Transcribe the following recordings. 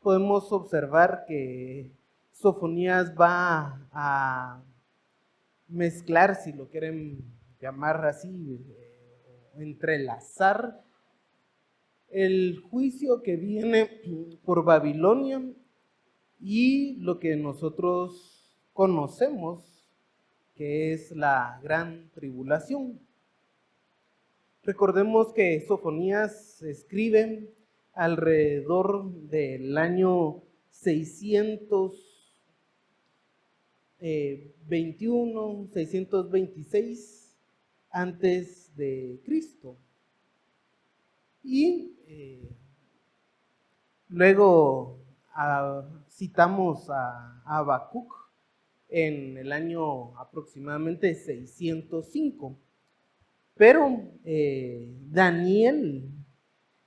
podemos observar que Sofonías va a mezclar, si lo quieren llamar así, entrelazar el juicio que viene por Babilonia y lo que nosotros conocemos, que es la gran tribulación. Recordemos que Sofonías escribe alrededor del año 621, 626 antes de Cristo. Y luego citamos a Habacuc en el año aproximadamente 605. Pero Daniel,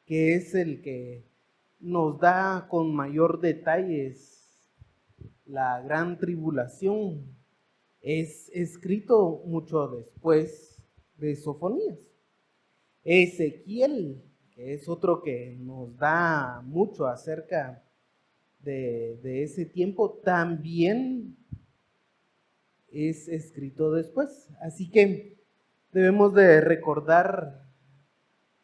que es el que nos da con mayor detalles la gran tribulación, es escrito mucho después de Sofonías. Ezequiel, que es otro que nos da mucho acerca de ese tiempo, también es escrito después. Así que debemos de recordar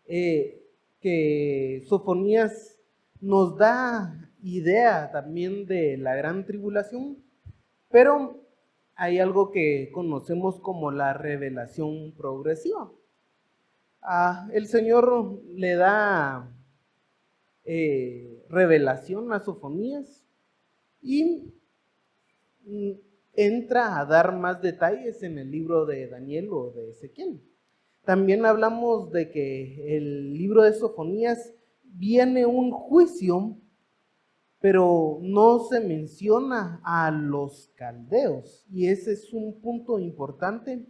que Sofonías nos da idea también de la gran tribulación, pero hay algo que conocemos como la revelación progresiva. El Señor le da revelación a Sofonías y entra a dar más detalles en el libro de Daniel o de Ezequiel. También hablamos de que el libro de Sofonías viene un juicio, pero no se menciona a los caldeos. Y ese es un punto importante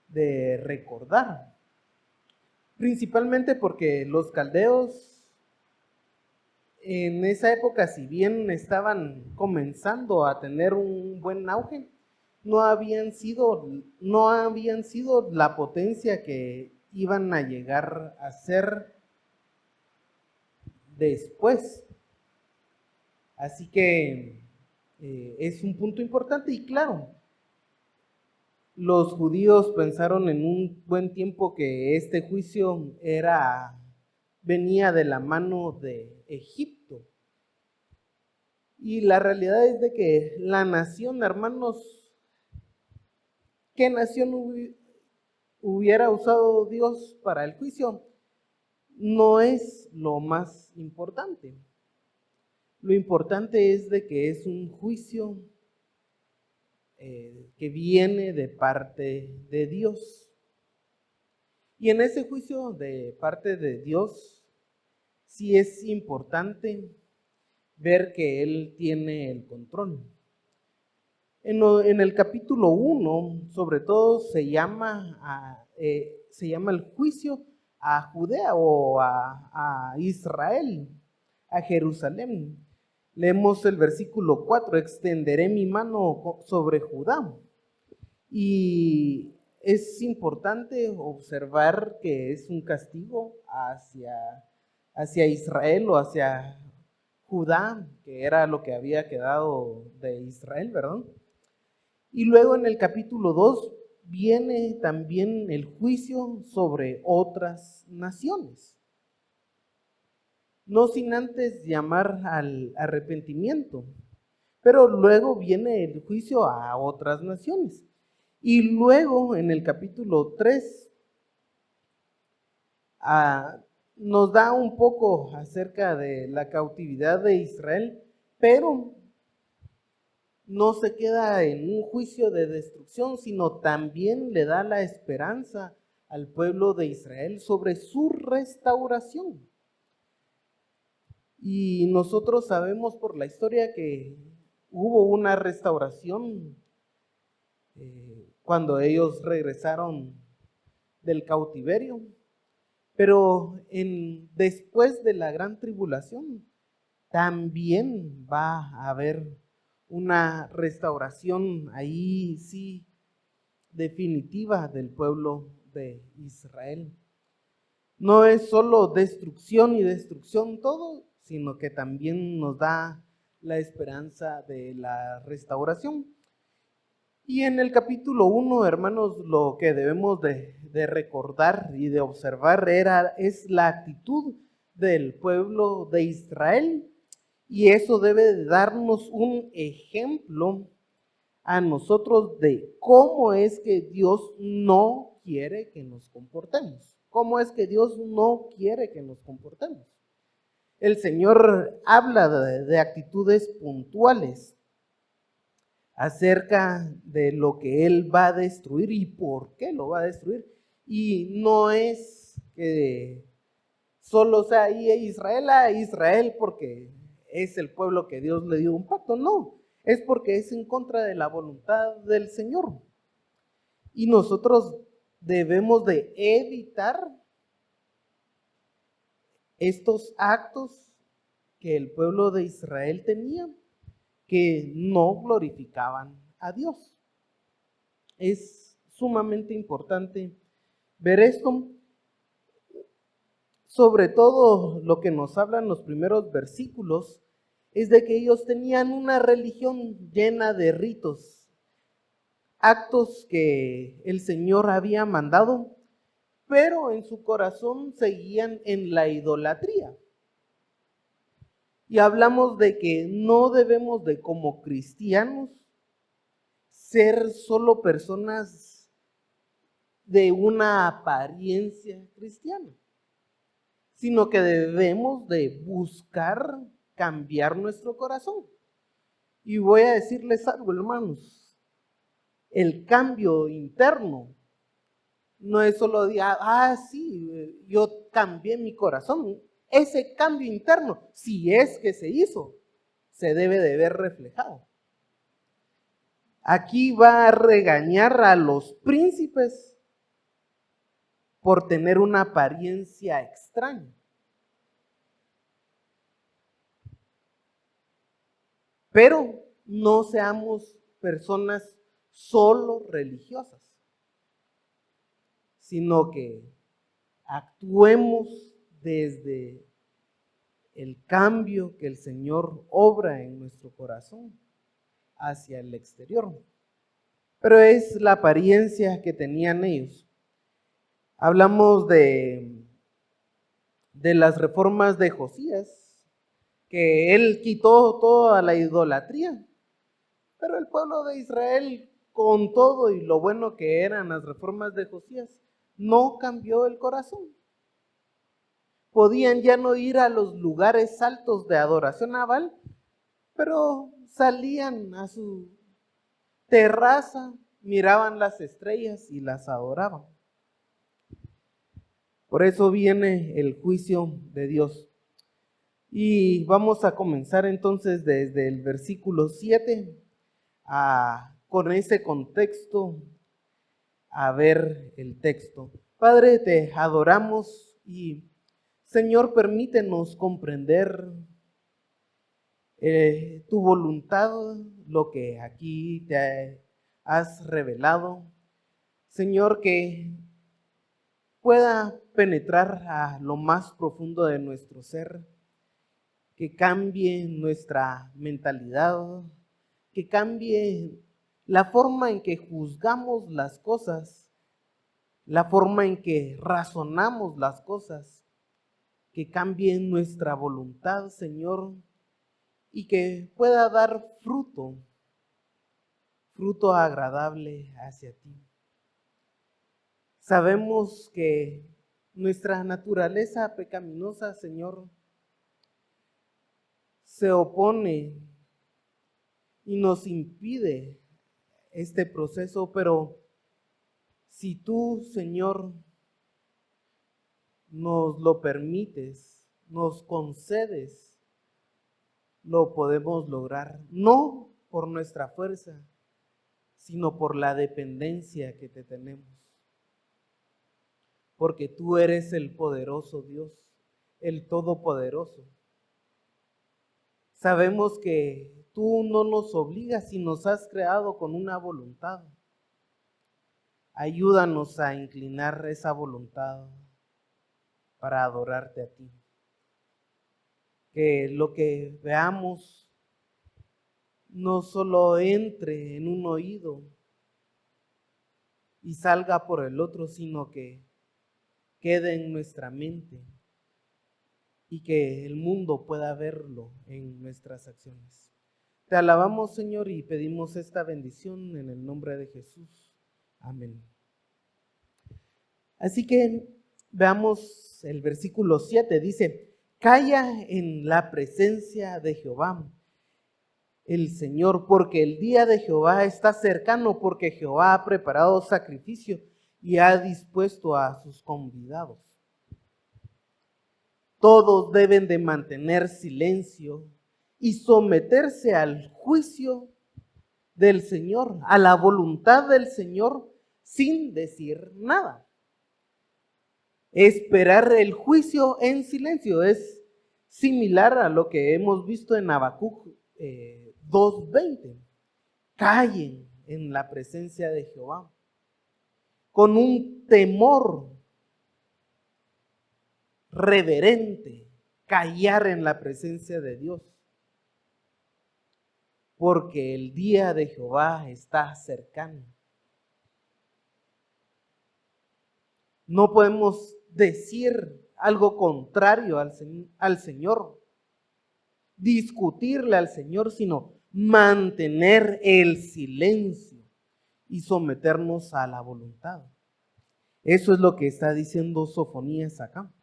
de recordar. Principalmente porque los caldeos en esa época, si bien estaban comenzando a tener un buen auge, no habían sido la potencia que iban a llegar a ser después. Así que es un punto importante y claro, los judíos pensaron en un buen tiempo que este juicio venía de la mano de Egipto. Y la realidad es de que la nación, hermanos, ¿qué nación hubiera usado Dios para el juicio? No es lo más importante. Lo importante es de que es un juicio que viene de parte de Dios. Y en ese juicio de parte de Dios, sí es importante ver que Él tiene el control. En el capítulo 1, sobre todo, se llama el juicio a Judea o a Israel, a Jerusalén. Leemos el versículo 4, extenderé mi mano sobre Judá. Y es importante observar que es un castigo hacia Israel o hacia Judá, que era lo que había quedado de Israel, ¿verdad? Y luego en el capítulo 2 viene también el juicio sobre otras naciones. No sin antes llamar al arrepentimiento, pero luego viene el juicio a otras naciones. Y luego en el capítulo 3 nos da un poco acerca de la cautividad de Israel, pero no se queda en un juicio de destrucción, sino también le da la esperanza al pueblo de Israel sobre su restauración. Y nosotros sabemos por la historia que hubo una restauración cuando ellos regresaron del cautiverio, pero después de la gran tribulación también va a haber una restauración ahí sí definitiva del pueblo de Israel. No es solo destrucción y destrucción todo, sino que también nos da la esperanza de la restauración. Y en el capítulo 1, hermanos, lo que debemos de recordar y de observar es la actitud del pueblo de Israel. Y eso debe de darnos un ejemplo a nosotros de cómo es que Dios no quiere que nos comportemos. ¿Cómo es que Dios no quiere que nos comportemos? El Señor habla de actitudes puntuales acerca de lo que Él va a destruir y por qué lo va a destruir. Y no es que solo sea ahí Israel a Israel porque es el pueblo que Dios le dio un pacto, no, es porque es en contra de la voluntad del Señor. Y nosotros debemos de evitar estos actos que el pueblo de Israel tenía, que no glorificaban a Dios. Es sumamente importante ver esto. Sobre todo lo que nos hablan los primeros versículos es de que ellos tenían una religión llena de ritos, actos que el Señor había mandado, pero en su corazón seguían en la idolatría. Y hablamos de que no debemos de, como cristianos, ser solo personas de una apariencia cristiana, sino que debemos de buscar cambiar nuestro corazón. Y voy a decirles algo, hermanos, el cambio interno no es solo de, sí, yo cambié mi corazón. Ese cambio interno, si es que se hizo, se debe de ver reflejado. Aquí va a regañar a los príncipes por tener una apariencia extraña. Pero no seamos personas solo religiosas, sino que actuemos desde el cambio que el Señor obra en nuestro corazón hacia el exterior. Pero es la apariencia que tenían ellos. Hablamos de las reformas de Josías, que él quitó toda la idolatría, pero el pueblo de Israel, con todo y lo bueno que eran las reformas de Josías, no cambió el corazón. Podían ya no ir a los lugares altos de adoración a Baal, pero salían a su terraza, miraban las estrellas y las adoraban. Por eso viene el juicio de Dios. Y vamos a comenzar entonces desde el versículo 7 con ese contexto a ver el texto. Padre, te adoramos y Señor, permítenos comprender tu voluntad, lo que aquí te has revelado. Señor, que pueda penetrar a lo más profundo de nuestro ser, que cambie nuestra mentalidad, que cambie la forma en que juzgamos las cosas, la forma en que razonamos las cosas, que cambie nuestra voluntad, Señor, y que pueda dar fruto agradable hacia ti. Sabemos que nuestra naturaleza pecaminosa, Señor, se opone y nos impide este proceso, pero si tú, Señor, nos lo permites, nos concedes, lo podemos lograr, no por nuestra fuerza, sino por la dependencia que te tenemos. Porque tú eres el poderoso Dios, el todopoderoso. Sabemos que tú no nos obligas y nos has creado con una voluntad. Ayúdanos a inclinar esa voluntad para adorarte a ti. que lo que veamos no solo entre en un oído y salga por el otro, sino que quede en nuestra mente y que el mundo pueda verlo en nuestras acciones. Te alabamos, Señor, y pedimos esta bendición en el nombre de Jesús. Amén. Así que veamos el versículo 7, dice: calla en la presencia de Jehová, el Señor, porque el día de Jehová está cercano, porque Jehová ha preparado sacrificio y ha dispuesto a sus convidados. Todos deben de mantener silencio y someterse al juicio del Señor, a la voluntad del Señor, sin decir nada. Esperar el juicio en silencio es similar a lo que hemos visto en Habacuc 2:20. Callen en la presencia de Jehová, con un temor reverente, callar en la presencia de Dios, porque el día de Jehová está cercano. No podemos decir algo contrario al Señor, discutirle al Señor, sino mantener el silencio y someternos a la voluntad. Eso es lo que está diciendo Sofonías acá.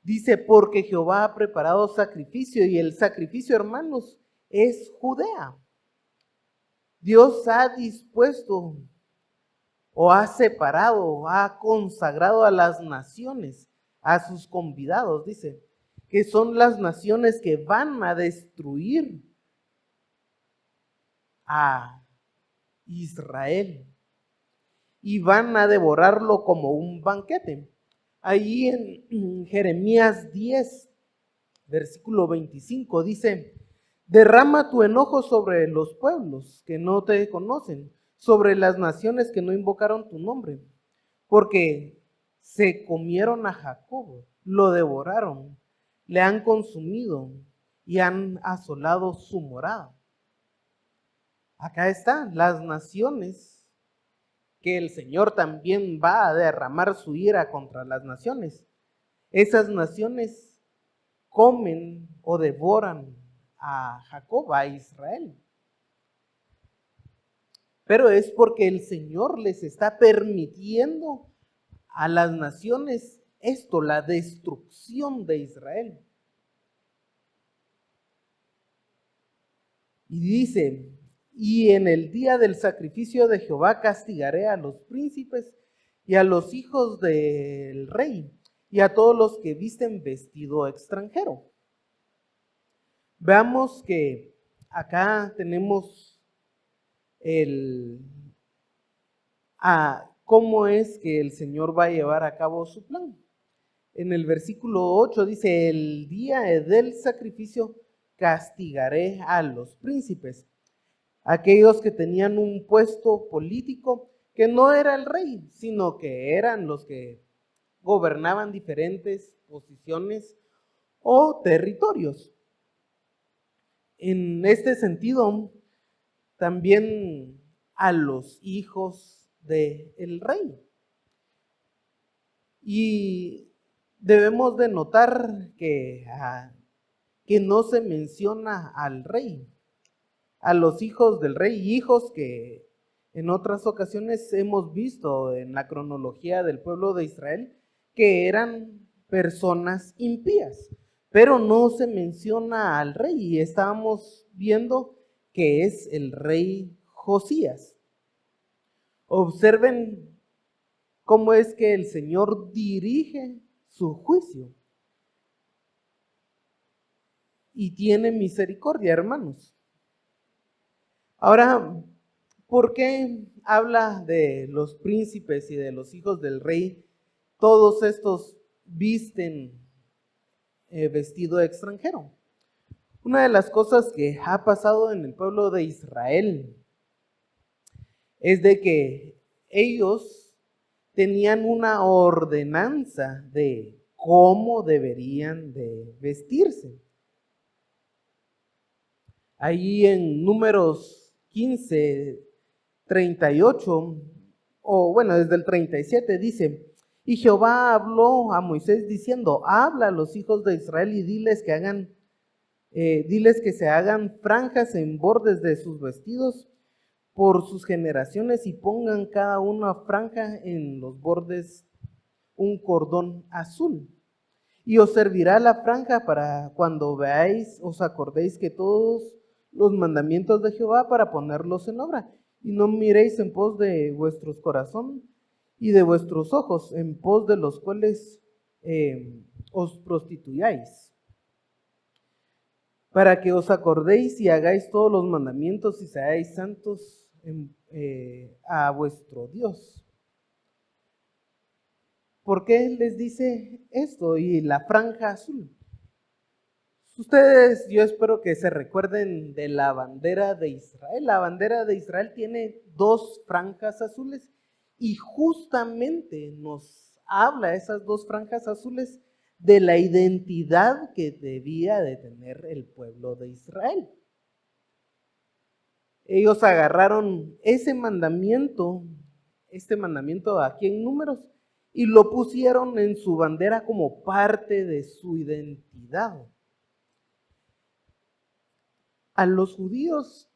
Dice, porque Jehová ha preparado sacrificio, y el sacrificio, hermanos, es Judea. Dios ha dispuesto o ha separado, ha consagrado a las naciones, a sus convidados, dice, que son las naciones que van a destruir a Israel y van a devorarlo como un banquete. Ahí en Jeremías 10, versículo 25, dice: derrama tu enojo sobre los pueblos que no te conocen, sobre las naciones que no invocaron tu nombre, porque se comieron a Jacob, lo devoraron, le han consumido y han asolado su morada. Acá están las naciones que el Señor también va a derramar su ira contra las naciones. Esas naciones comen o devoran a Jacob, a Israel. Pero es porque el Señor les está permitiendo a las naciones esto, la destrucción de Israel. Y dice: y en el día del sacrificio de Jehová castigaré a los príncipes y a los hijos del rey y a todos los que visten vestido extranjero. Veamos que acá tenemos cómo es que el Señor va a llevar a cabo su plan. En el versículo 8 dice: el día del sacrificio castigaré a los príncipes, aquellos que tenían un puesto político que no era el rey, sino que eran los que gobernaban diferentes posiciones o territorios. En este sentido, también a los hijos del rey. Y debemos de notar que no se menciona al rey, a los hijos del rey, hijos que en otras ocasiones hemos visto en la cronología del pueblo de Israel que eran personas impías, pero no se menciona al rey, y estábamos viendo que es el rey Josías. Observen cómo es que el Señor dirige su juicio y tiene misericordia, hermanos. Ahora, ¿por qué habla de los príncipes y de los hijos del rey? Todos estos visten vestido extranjero. Una de las cosas que ha pasado en el pueblo de Israel es de que ellos tenían una ordenanza de cómo deberían de vestirse. Ahí en Números 15, 38, o bueno, desde el 37 dice: y Jehová habló a Moisés diciendo: habla a los hijos de Israel y diles que se hagan franjas en bordes de sus vestidos por sus generaciones, y pongan cada una franja en los bordes un cordón azul. Y os servirá la franja para cuando veáis, os acordéis que todos los mandamientos de Jehová, para ponerlos en obra. Y no miréis en pos de vuestros corazones y de vuestros ojos, en pos de los cuales os prostituyáis, para que os acordéis y hagáis todos los mandamientos y seáis santos a vuestro Dios. ¿Por qué les dice esto? Y la franja azul. Ustedes, yo espero que se recuerden de la bandera de Israel. La bandera de Israel tiene 2 franjas azules, y justamente nos habla esas 2 franjas azules de la identidad que debía de tener el pueblo de Israel. Ellos agarraron este mandamiento aquí en Números, y lo pusieron en su bandera como parte de su identidad. A los judíos,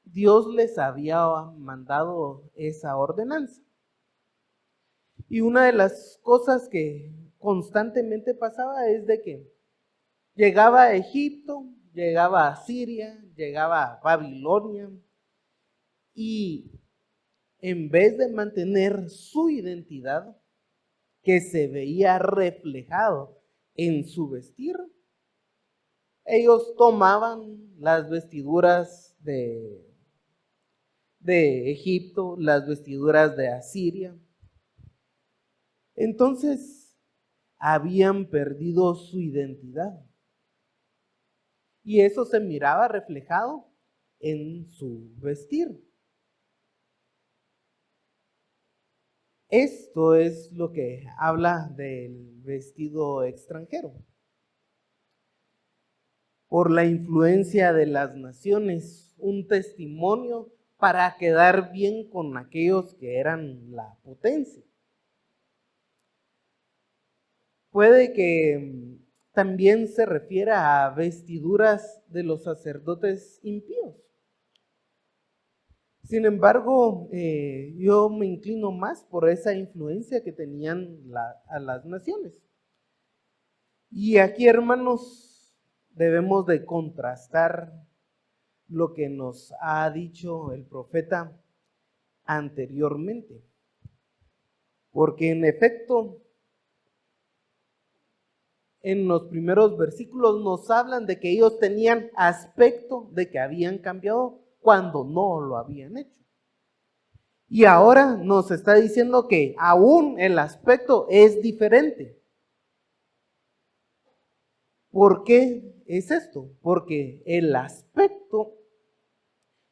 Dios les había mandado esa ordenanza. Y una de las cosas que constantemente pasaba es de que llegaba a Egipto, llegaba a Siria, llegaba a Babilonia, y en vez de mantener su identidad, que se veía reflejado en su vestir, ellos tomaban las vestiduras de Egipto, las vestiduras de Asiria. Entonces, habían perdido su identidad. Y eso se miraba reflejado en su vestir. Esto es lo que habla del vestido extranjero. Por la influencia de las naciones, un testimonio para quedar bien con aquellos que eran la potencia. Puede que también se refiera a vestiduras de los sacerdotes impíos. Sin embargo, yo me inclino más por esa influencia que tenían a las naciones. Y aquí, hermanos, debemos de contrastar lo que nos ha dicho el profeta anteriormente. Porque en efecto, en los primeros versículos nos hablan de que ellos tenían aspecto de que habían cambiado cuando no lo habían hecho. Y ahora nos está diciendo que aún el aspecto es diferente. ¿Por qué es esto? Porque el aspecto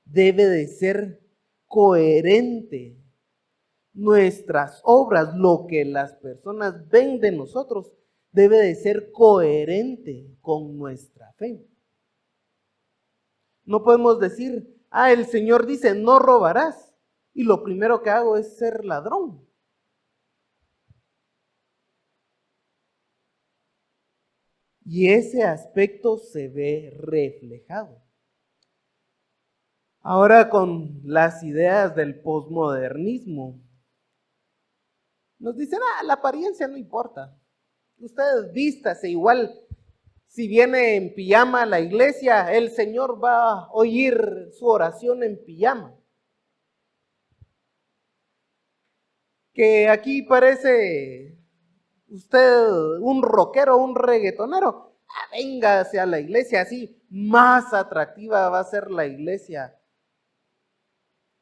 debe de ser coherente. Nuestras obras, lo que las personas ven de nosotros, debe de ser coherente con nuestra fe. No podemos decir: el Señor dice no robarás, y lo primero que hago es ser ladrón. Y ese aspecto se ve reflejado. Ahora, con las ideas del posmodernismo, nos dicen: la apariencia no importa. Usted vístase igual. Si viene en pijama a la iglesia, el Señor va a oír su oración en pijama. Que aquí parece usted un rockero, un reggaetonero, véngase a la iglesia, así más atractiva va a ser la iglesia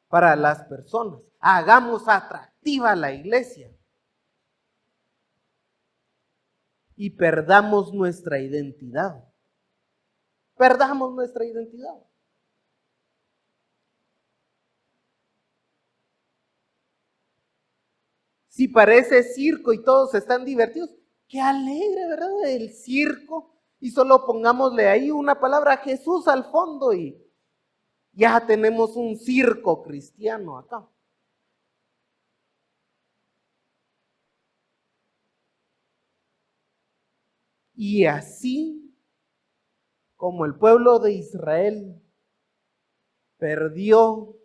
para las personas. Hagamos atractiva la iglesia y perdamos nuestra identidad. Perdamos nuestra identidad. Si parece circo y todos están divertidos, qué alegre, ¿verdad? El circo. Y solo pongámosle ahí una palabra, Jesús al fondo, y ya tenemos un circo cristiano acá. Y así como el pueblo de Israel perdió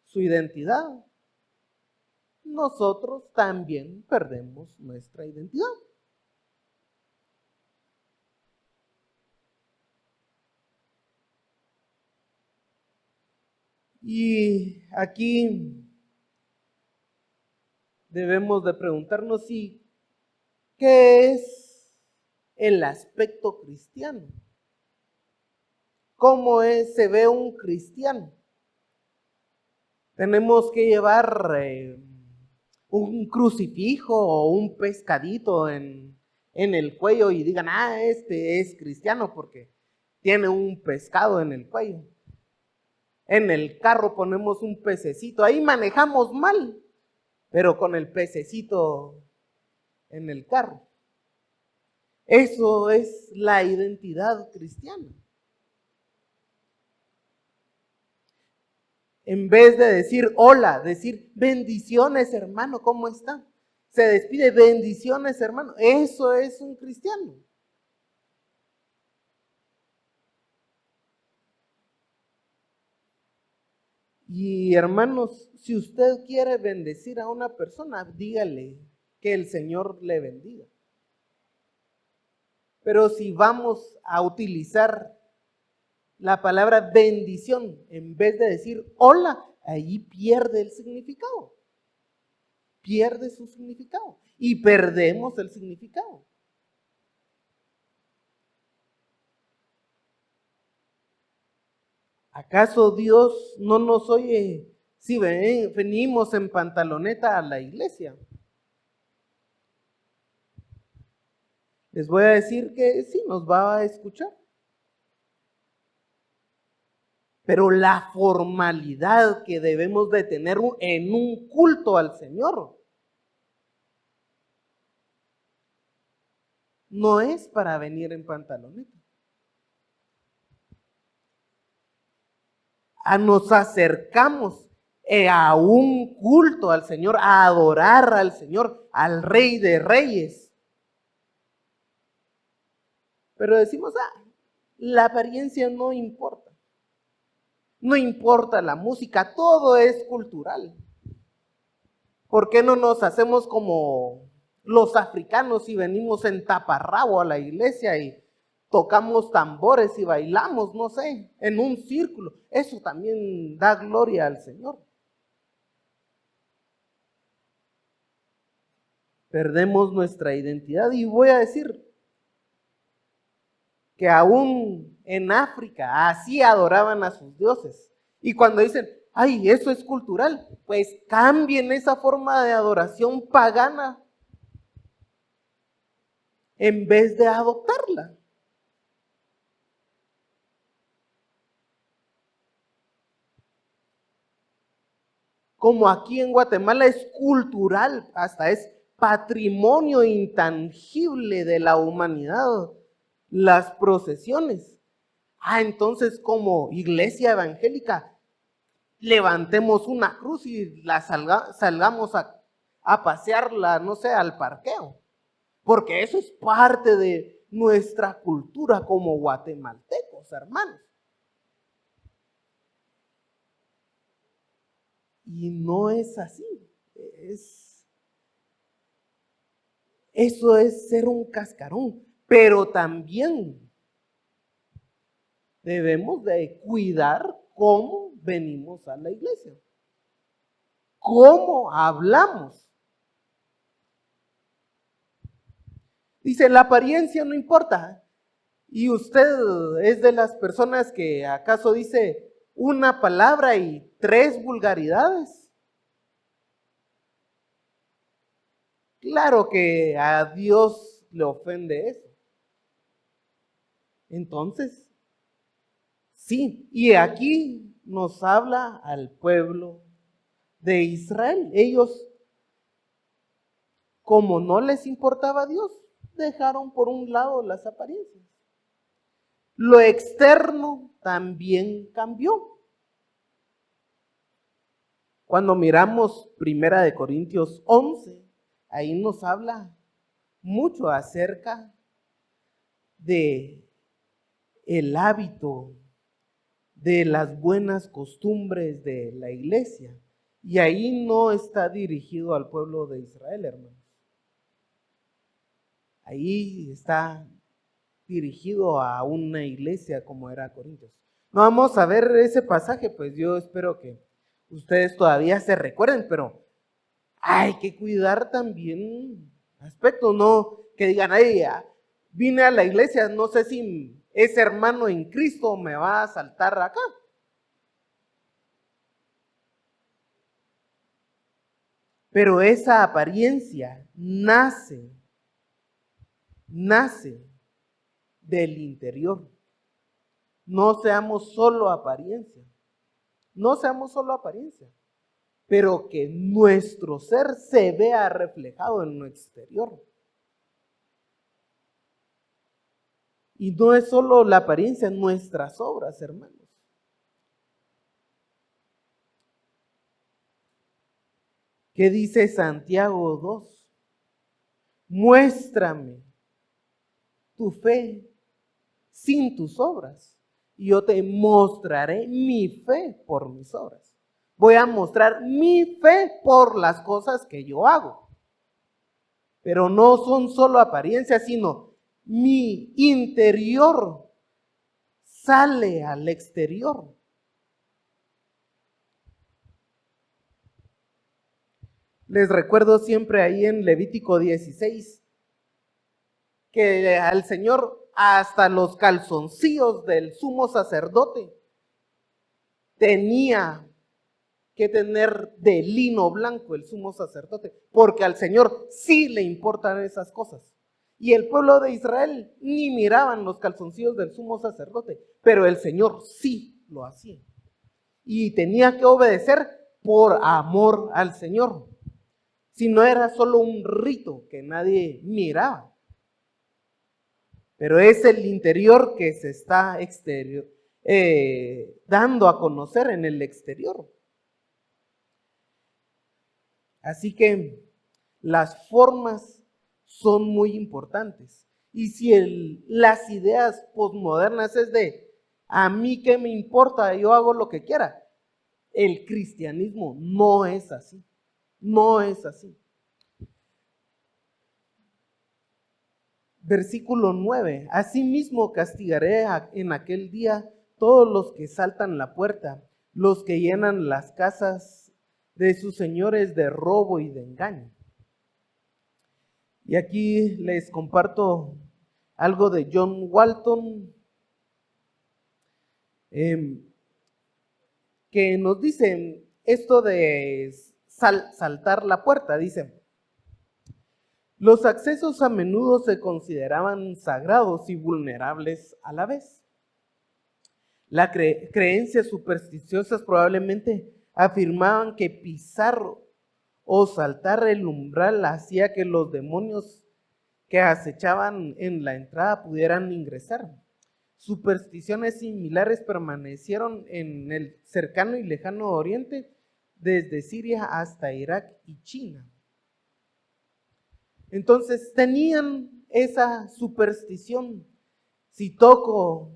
su identidad, nosotros también perdemos nuestra identidad. Y aquí debemos de preguntarnos si ¿qué es el aspecto cristiano? ¿Cómo se ve un cristiano? Tenemos que llevar un crucifijo o un pescadito en el cuello y digan, este es cristiano porque tiene un pescado en el cuello. En el carro ponemos un pececito, ahí manejamos mal, pero con el pececito en el carro. Eso es la identidad cristiana. En vez de decir hola, decir bendiciones, hermano, ¿cómo está? Se despide, bendiciones, hermano. Eso es un cristiano. Y hermanos, si usted quiere bendecir a una persona, dígale que el Señor le bendiga. Pero si vamos a utilizar la palabra bendición en vez de decir hola, ahí pierde el significado. Pierde su significado y perdemos el significado. ¿Acaso Dios no nos oye si venimos en pantaloneta a la iglesia? Les voy a decir que sí, nos va a escuchar. Pero la formalidad que debemos de tener en un culto al Señor no es para venir en pantaloneta. Nos acercamos a un culto al Señor, a adorar al Señor, al Rey de Reyes. Pero decimos, la apariencia no importa. No importa la música, todo es cultural. ¿Por qué no nos hacemos como los africanos y venimos en taparrabo a la iglesia y tocamos tambores y bailamos, no sé, en un círculo? Eso también da gloria al Señor. Perdemos nuestra identidad y voy a decir que aún en África así adoraban a sus dioses. Y cuando dicen, eso es cultural, pues cambien esa forma de adoración pagana en vez de adoptarla. Como aquí en Guatemala es cultural, hasta es patrimonio intangible de la humanidad, las procesiones. Entonces como iglesia evangélica, levantemos una cruz y la salgamos a pasearla, no sé, al parqueo. Porque eso es parte de nuestra cultura como guatemaltecos, hermanos. Y no es así. Eso es ser un cascarón. Pero también debemos de cuidar cómo venimos a la iglesia. Cómo hablamos. Dice, la apariencia no importa. Y usted es de las personas que acaso dice una palabra y 3 vulgaridades. Claro que a Dios le ofende eso. Entonces, sí, y aquí nos habla al pueblo de Israel. Ellos, como no les importaba a Dios, dejaron por un lado las apariencias. Lo externo también cambió. Cuando miramos 1 Corintios 11, ahí nos habla mucho acerca de el hábito, de las buenas costumbres de la iglesia. Y ahí no está dirigido al pueblo de Israel, hermanos. Ahí está dirigido a una iglesia como era Corintios. No vamos a ver ese pasaje, pues yo espero que ustedes todavía se recuerden, pero hay que cuidar también aspectos, no que digan, ay, ya, vine a la iglesia, no sé si ese hermano en Cristo me va a saltar acá. Pero esa apariencia nace del interior. No seamos solo apariencia. No seamos solo apariencia. Pero que nuestro ser se vea reflejado en lo exterior. Y no es solo la apariencia, nuestras obras, hermanos. ¿Qué dice Santiago 2? Muéstrame tu fe sin tus obras, y yo te mostraré mi fe por mis obras. Voy a mostrar mi fe por las cosas que yo hago. Pero no son solo apariencias, sino mi interior sale al exterior. Les recuerdo siempre ahí en Levítico 16 que al Señor hasta los calzoncillos del sumo sacerdote tenía que tener de lino blanco el sumo sacerdote, porque al Señor sí le importan esas cosas. Y el pueblo de Israel ni miraban los calzoncillos del sumo sacerdote, pero el Señor sí lo hacía. Y tenía que obedecer por amor al Señor. Si no era solo un rito que nadie miraba. Pero es el interior que se está dando a conocer en el exterior. Así que las formas son muy importantes. Y si las ideas posmodernas es de, a mí qué me importa, yo hago lo que quiera. El cristianismo no es así. No es así. Versículo 9. Asimismo castigaré en aquel día todos los que saltan la puerta, los que llenan las casas de sus señores de robo y de engaño. Y aquí les comparto algo de John Walton, que nos dice esto de saltar la puerta. Dice, los accesos a menudo se consideraban sagrados y vulnerables a la vez. Las creencias supersticiosas probablemente afirmaban que pisar o saltar el umbral hacía que los demonios que acechaban en la entrada pudieran ingresar. Supersticiones similares permanecieron en el cercano y lejano Oriente, desde Siria hasta Irak y China. Entonces tenían esa superstición. Si toco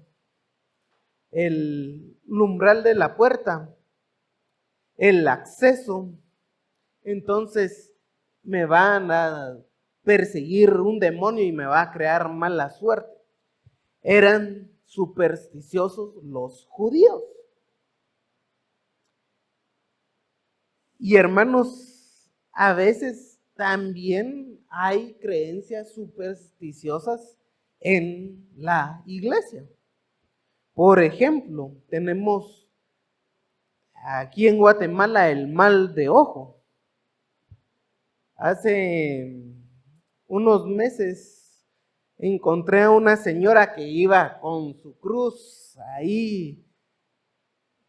el umbral de la puerta, el acceso, entonces me van a perseguir un demonio y me va a crear mala suerte. Eran supersticiosos los judíos. Y hermanos, a veces también hay creencias supersticiosas en la iglesia. Por ejemplo, tenemos aquí en Guatemala el mal de ojo. Hace unos meses encontré a una señora que iba con su cruz ahí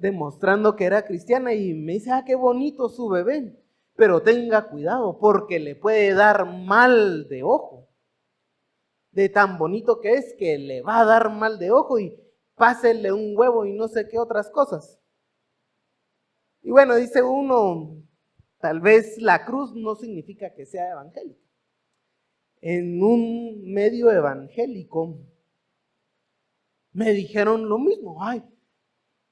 demostrando que era cristiana y me dice, qué bonito su bebé, pero tenga cuidado porque le puede dar mal de ojo. de tan bonito que es que le va a dar mal de ojo y pásele un huevo y no sé qué otras cosas. Y bueno, dice uno, tal vez la cruz no significa que sea evangélica. En un medio evangélico me dijeron lo mismo. Ay,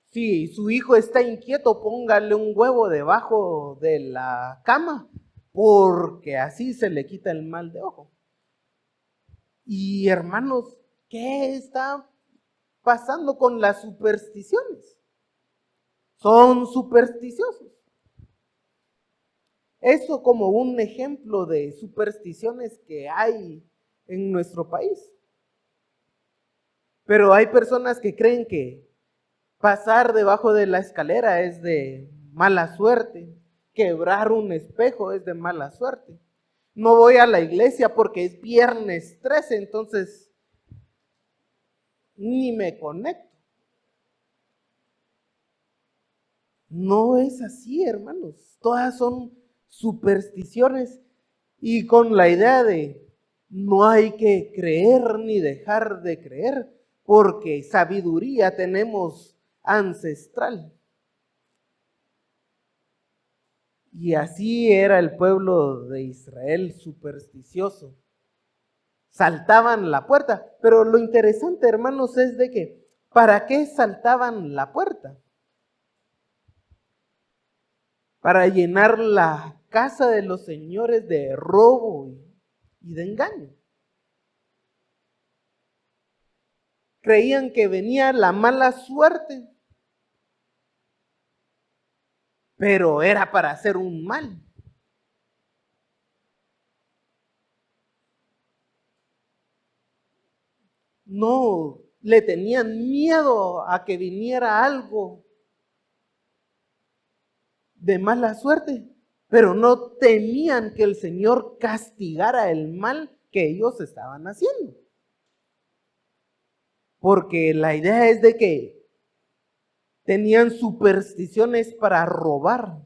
si su hijo está inquieto, póngale un huevo debajo de la cama, porque así se le quita el mal de ojo. Y hermanos, ¿qué está pasando con las supersticiones? Son supersticiosos. Eso como un ejemplo de supersticiones que hay en nuestro país. Pero hay personas que creen que pasar debajo de la escalera es de mala suerte, quebrar un espejo es de mala suerte. No voy a la iglesia porque es viernes 13, entonces ni me conecto. No es así, hermanos. Todas son supersticiones y con la idea de no hay que creer ni dejar de creer, porque sabiduría tenemos ancestral. Y así era el pueblo de Israel, supersticioso. Saltaban la puerta, pero lo interesante, hermanos, es de que ¿para qué saltaban la puerta? Para llenar la casa de los señores de robo y de engaño. Creían que venía la mala suerte, pero era para hacer un mal. No le tenían miedo a que viniera algo de mala suerte, pero no temían que el Señor castigara el mal que ellos estaban haciendo. Porque la idea es de que tenían supersticiones para robar,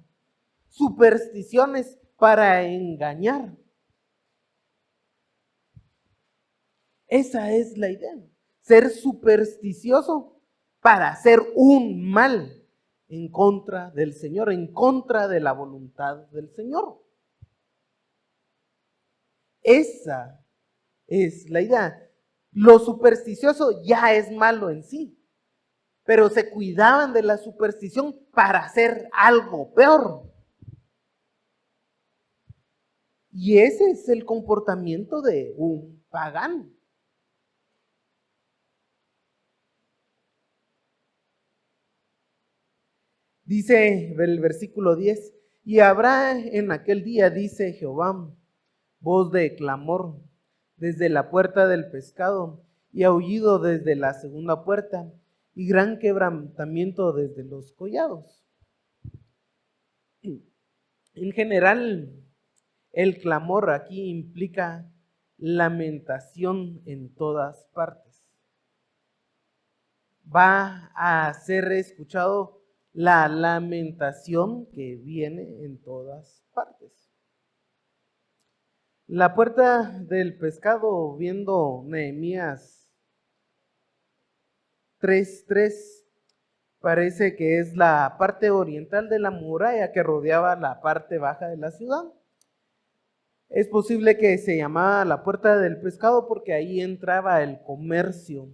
supersticiones para engañar. Esa es la idea, ser supersticioso para hacer un mal en contra del Señor, en contra de la voluntad del Señor. Esa es la idea. Lo supersticioso ya es malo en sí, pero se cuidaban de la superstición para hacer algo peor. Y ese es el comportamiento de un pagano. Dice el versículo 10, y habrá en aquel día, dice Jehová, voz de clamor desde la puerta del pescado y aullido desde la segunda puerta y gran quebrantamiento desde los collados. En general, el clamor aquí implica lamentación en todas partes. Va a ser escuchado la lamentación que viene en todas partes. La puerta del pescado, viendo Nehemías 3:3, parece que es la parte oriental de la muralla que rodeaba la parte baja de la ciudad. Es posible que se llamaba la puerta del pescado porque ahí entraba el comercio.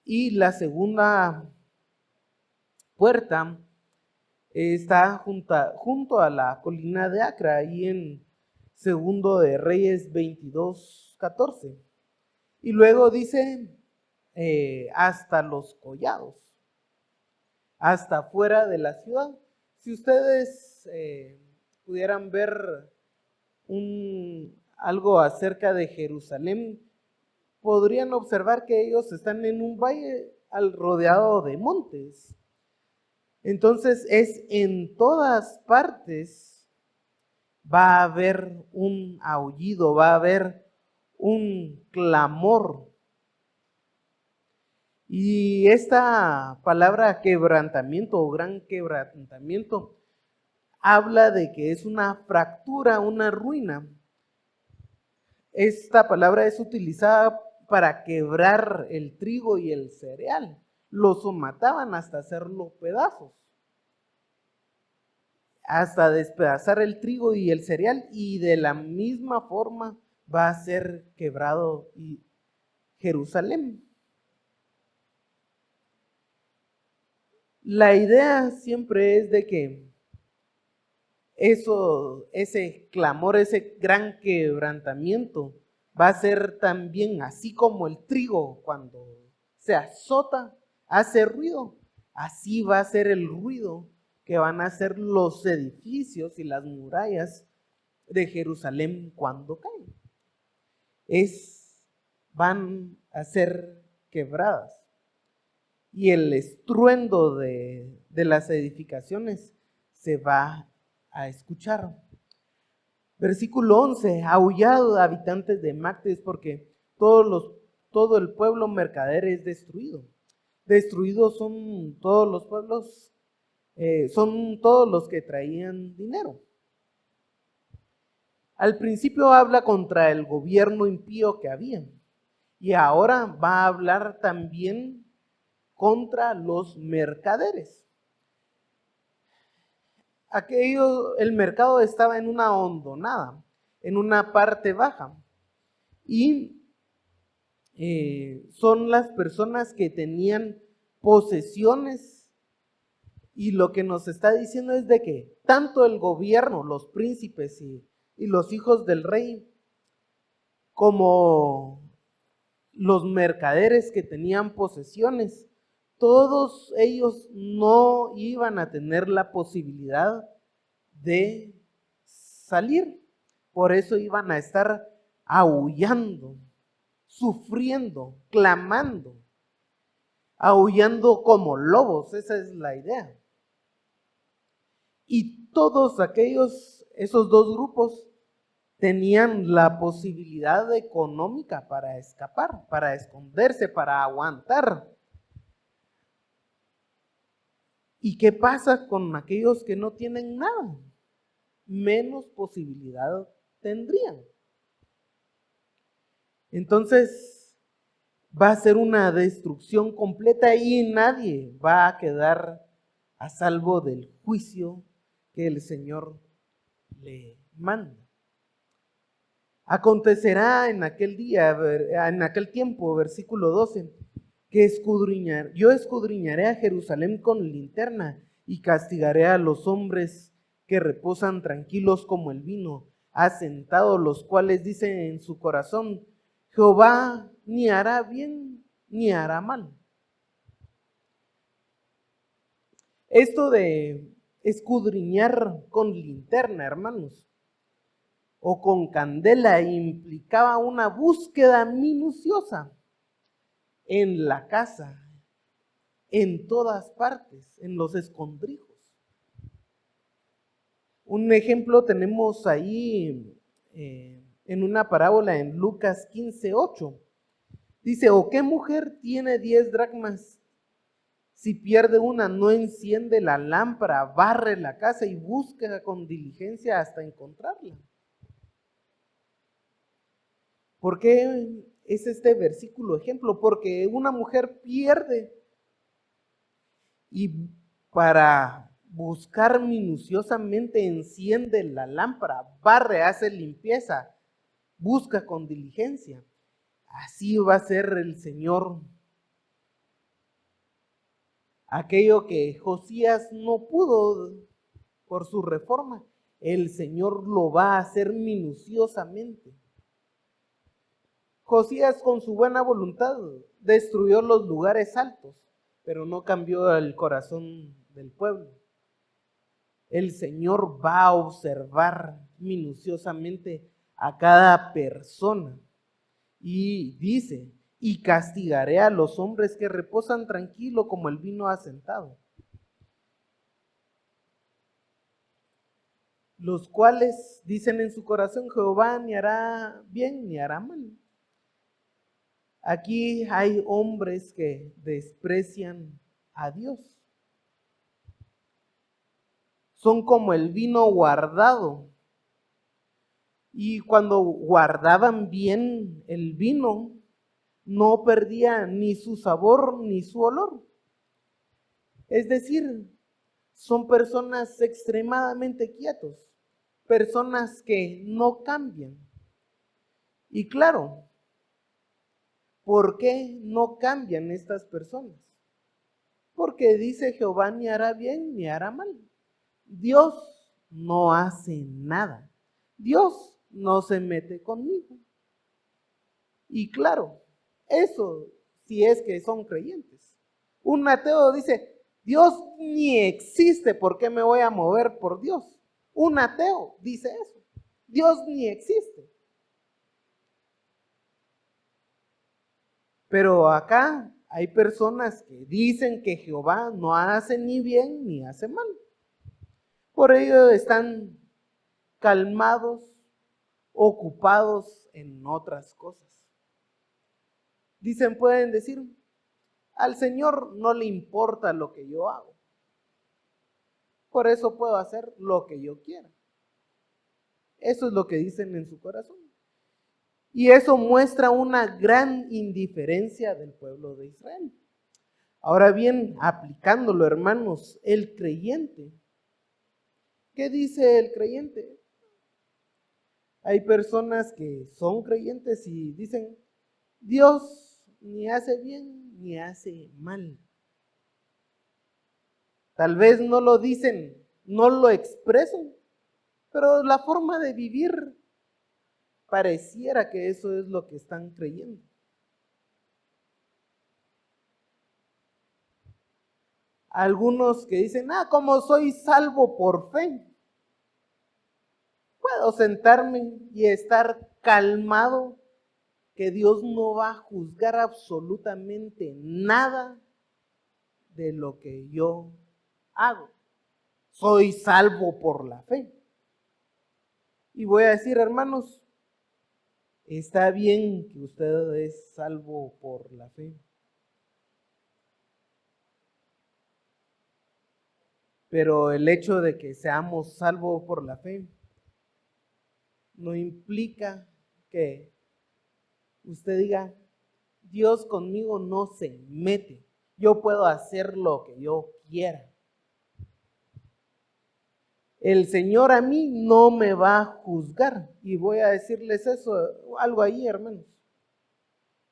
Y la segunda puerta está junto a la colina de Acra, ahí en Segundo de Reyes 22:14. Y luego dice hasta los collados, hasta fuera de la ciudad. Si ustedes pudieran ver algo acerca de Jerusalén, podrían observar que ellos están en un valle rodeado de montes. Entonces es en todas partes va a haber un aullido, va a haber un clamor. Y esta palabra quebrantamiento o gran quebrantamiento habla de que es una fractura, una ruina. esta palabra es utilizada para quebrar el trigo y el cereal. Los mataban hasta hacerlo pedazos, hasta despedazar el trigo y el cereal, y de la misma forma va a ser quebrado Jerusalén. La idea siempre es de que ese clamor, ese gran quebrantamiento va a ser también así como el trigo cuando se azota, hace ruido. Así va a ser el ruido que van a hacer los edificios y las murallas de Jerusalén cuando caen. Van a ser quebradas. Y el estruendo de las edificaciones se va a escuchar. Versículo 11, aullad habitantes de Mactes, porque todo el pueblo mercader es destruido. Destruidos son todos los pueblos, son todos los que traían dinero. Al principio habla contra el gobierno impío que había, y ahora va a hablar también contra los mercaderes. El mercado estaba en una hondonada, en una parte baja, y son las personas que tenían posesiones, y lo que nos está diciendo es de que tanto el gobierno, los príncipes y los hijos del rey, como los mercaderes que tenían posesiones, todos ellos no iban a tener la posibilidad de salir. Por eso iban a estar aullando, sufriendo, clamando, aullando como lobos. Esa es la idea. Y todos esos dos grupos tenían la posibilidad económica para escapar, para esconderse, para aguantar. ¿Y qué pasa con aquellos que no tienen nada? Menos posibilidad tendrían. Entonces va a ser una destrucción completa y nadie va a quedar a salvo del juicio que el Señor le manda. Acontecerá en aquel tiempo, versículo 12, que yo escudriñaré a Jerusalén con linterna y castigaré a los hombres que reposan tranquilos como el vino, asentados, los cuales dicen en su corazón, Jehová ni hará bien ni hará mal. Esto de escudriñar con linterna, hermanos, o con candela, implicaba una búsqueda minuciosa en la casa, en todas partes, en los escondrijos. Un ejemplo tenemos ahí en una parábola en Lucas 15:8. Dice, ¿o qué mujer tiene 10 dracmas? Si pierde una, no enciende la lámpara, barre la casa y busca con diligencia hasta encontrarla. ¿Por qué es este versículo ejemplo? Porque una mujer pierde y para buscar minuciosamente enciende la lámpara, barre, hace limpieza, busca con diligencia. Así va a ser el Señor. Aquello que Josías no pudo por su reforma, el Señor lo va a hacer minuciosamente. Josías con su buena voluntad destruyó los lugares altos, pero no cambió el corazón del pueblo. El Señor va a observar minuciosamente a cada persona y dice, y castigaré a los hombres que reposan tranquilo como el vino asentado, los cuales dicen en su corazón, Jehová ni hará bien ni hará mal. Aquí hay hombres que desprecian a Dios. Son como el vino guardado, Y cuando guardaban bien el vino, no perdía ni su sabor ni su olor. Es decir, son personas extremadamente quietos, personas que no cambian. Y claro, ¿por qué no cambian estas personas? Porque dice Jehová ni hará bien ni hará mal. Dios no hace nada. Dios no se mete conmigo. Y claro, eso si es que son creyentes. Un ateo dice, Dios ni existe, ¿por qué me voy a mover por Dios? Un ateo dice eso. Dios ni existe. Pero acá hay personas que dicen que Jehová no hace ni bien ni hace mal. Por ello están calmados, ocupados en otras cosas. Dicen, pueden decir, al Señor no le importa lo que yo hago. Por eso puedo hacer lo que yo quiera. Eso es lo que dicen en su corazón. Y eso muestra una gran indiferencia del pueblo de Israel. Ahora bien, aplicándolo, hermanos, el creyente. ¿Qué dice el creyente? Hay personas que son creyentes y dicen, Dios ni hace bien ni hace mal. Tal vez no lo dicen, no lo expresan, pero la forma de vivir pareciera que eso es lo que están creyendo. Algunos que dicen, como soy salvo por fe, puedo sentarme y estar calmado, que Dios no va a juzgar absolutamente nada de lo que yo hago. Soy salvo por la fe. Y voy a decir, hermanos, está bien que usted es salvo por la fe. Pero el hecho de que seamos salvos por la fe no implica que usted diga, Dios conmigo no se mete. Yo puedo hacer lo que yo quiera. El Señor a mí no me va a juzgar. Y voy a decirles eso, algo ahí, hermanos.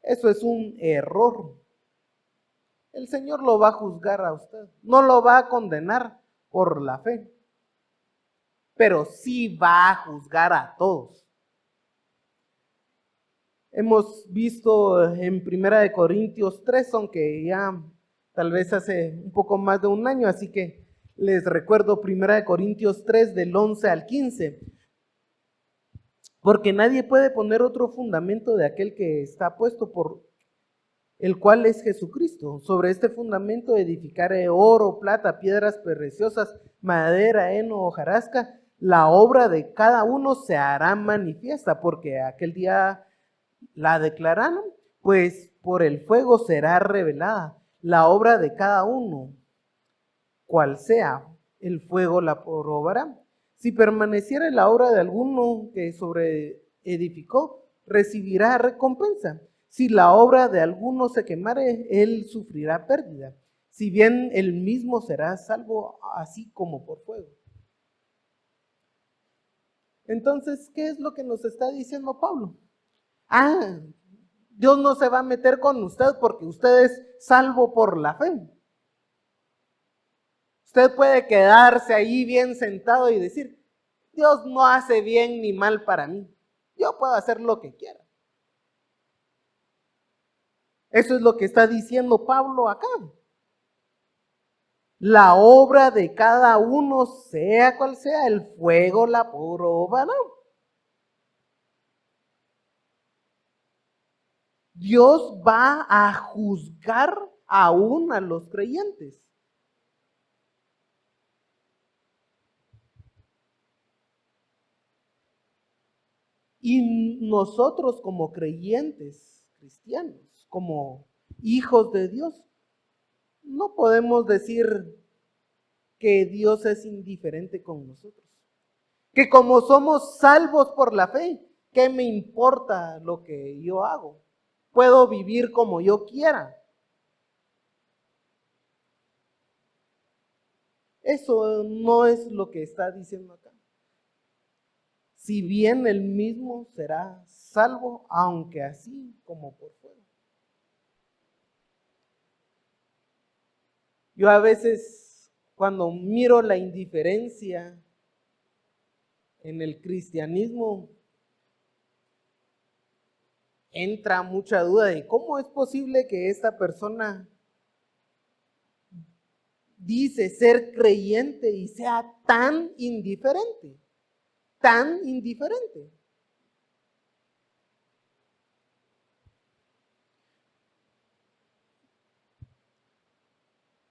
Eso es un error. El Señor lo va a juzgar a usted. No lo va a condenar por la fe. Pero sí va a juzgar a todos. Hemos visto en 1 Corintios 3, aunque ya tal vez hace un poco más de un año, así que les recuerdo 1 Corintios 3 del 11 al 15. Porque nadie puede poner otro fundamento de aquel que está puesto por el cual es Jesucristo. Sobre este fundamento edificaré oro, plata, piedras preciosas, madera, heno, hojarasca. La obra de cada uno se hará manifiesta, porque aquel día la declararon, pues por el fuego será revelada la obra de cada uno, cual sea, el fuego la probará. Si permaneciera la obra de alguno que sobre edificó, recibirá recompensa. Si la obra de alguno se quemare, él sufrirá pérdida. Si bien él mismo será salvo así como por fuego. Entonces, ¿qué es lo que nos está diciendo Pablo? Dios no se va a meter con usted porque usted es salvo por la fe. Usted puede quedarse ahí bien sentado y decir, Dios no hace bien ni mal para mí. Yo puedo hacer lo que quiera. Eso es lo que está diciendo Pablo acá. La obra de cada uno, sea cual sea, el fuego la probará. Dios va a juzgar aún a los creyentes. Y nosotros como creyentes cristianos, como hijos de Dios, no podemos decir que Dios es indiferente con nosotros. Que como somos salvos por la fe, ¿qué me importa lo que yo hago? Puedo vivir como yo quiera. Eso no es lo que está diciendo acá. Si bien el mismo será salvo, aunque así como por fuera. Yo a veces, cuando miro la indiferencia en el cristianismo, entra mucha duda de cómo es posible que esta persona dice ser creyente y sea tan indiferente, tan indiferente.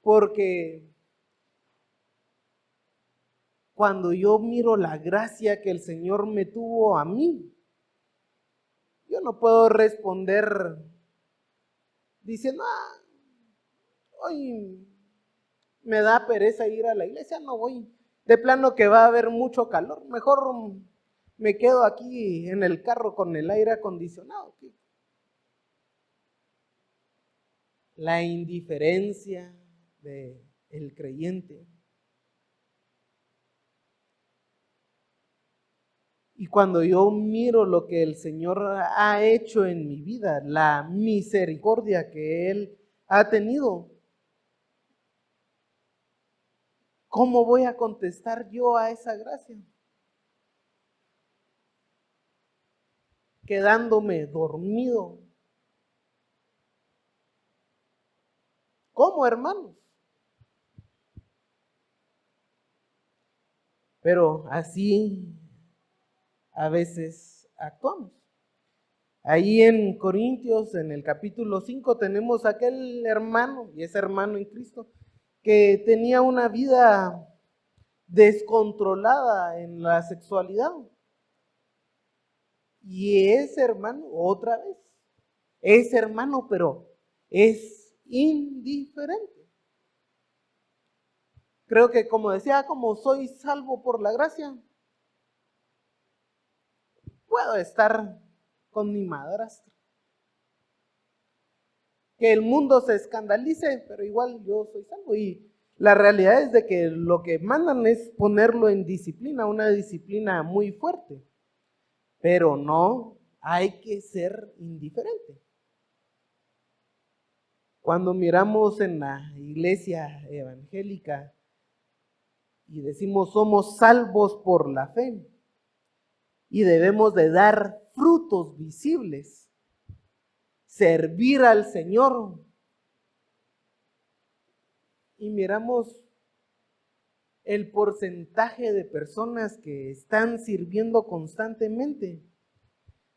Porque cuando yo miro la gracia que el Señor me tuvo a mí, yo no puedo responder diciendo, hoy me da pereza ir a la iglesia, no voy. De plano que va a haber mucho calor, mejor me quedo aquí en el carro con el aire acondicionado. La indiferencia del creyente. Y cuando yo miro lo que el Señor ha hecho en mi vida, la misericordia que Él ha tenido, ¿cómo voy a contestar yo a esa gracia? Quedándome dormido. ¿Cómo, hermanos? Pero así a veces actuamos. Ahí en Corintios, en el capítulo 5, tenemos aquel hermano, y ese hermano en Cristo, que tenía una vida descontrolada en la sexualidad. Y ese hermano, otra vez, es hermano, pero es indiferente. Creo que como decía, como soy salvo por la gracia, puedo estar con mi madrastra. Que el mundo se escandalice, pero igual yo soy salvo. Y la realidad es de que lo que mandan es ponerlo en disciplina, una disciplina muy fuerte. Pero no hay que ser indiferente. Cuando miramos en la iglesia evangélica y decimos somos salvos por la fe y debemos de dar frutos visibles, servir al Señor, y miramos el porcentaje de personas que están sirviendo constantemente,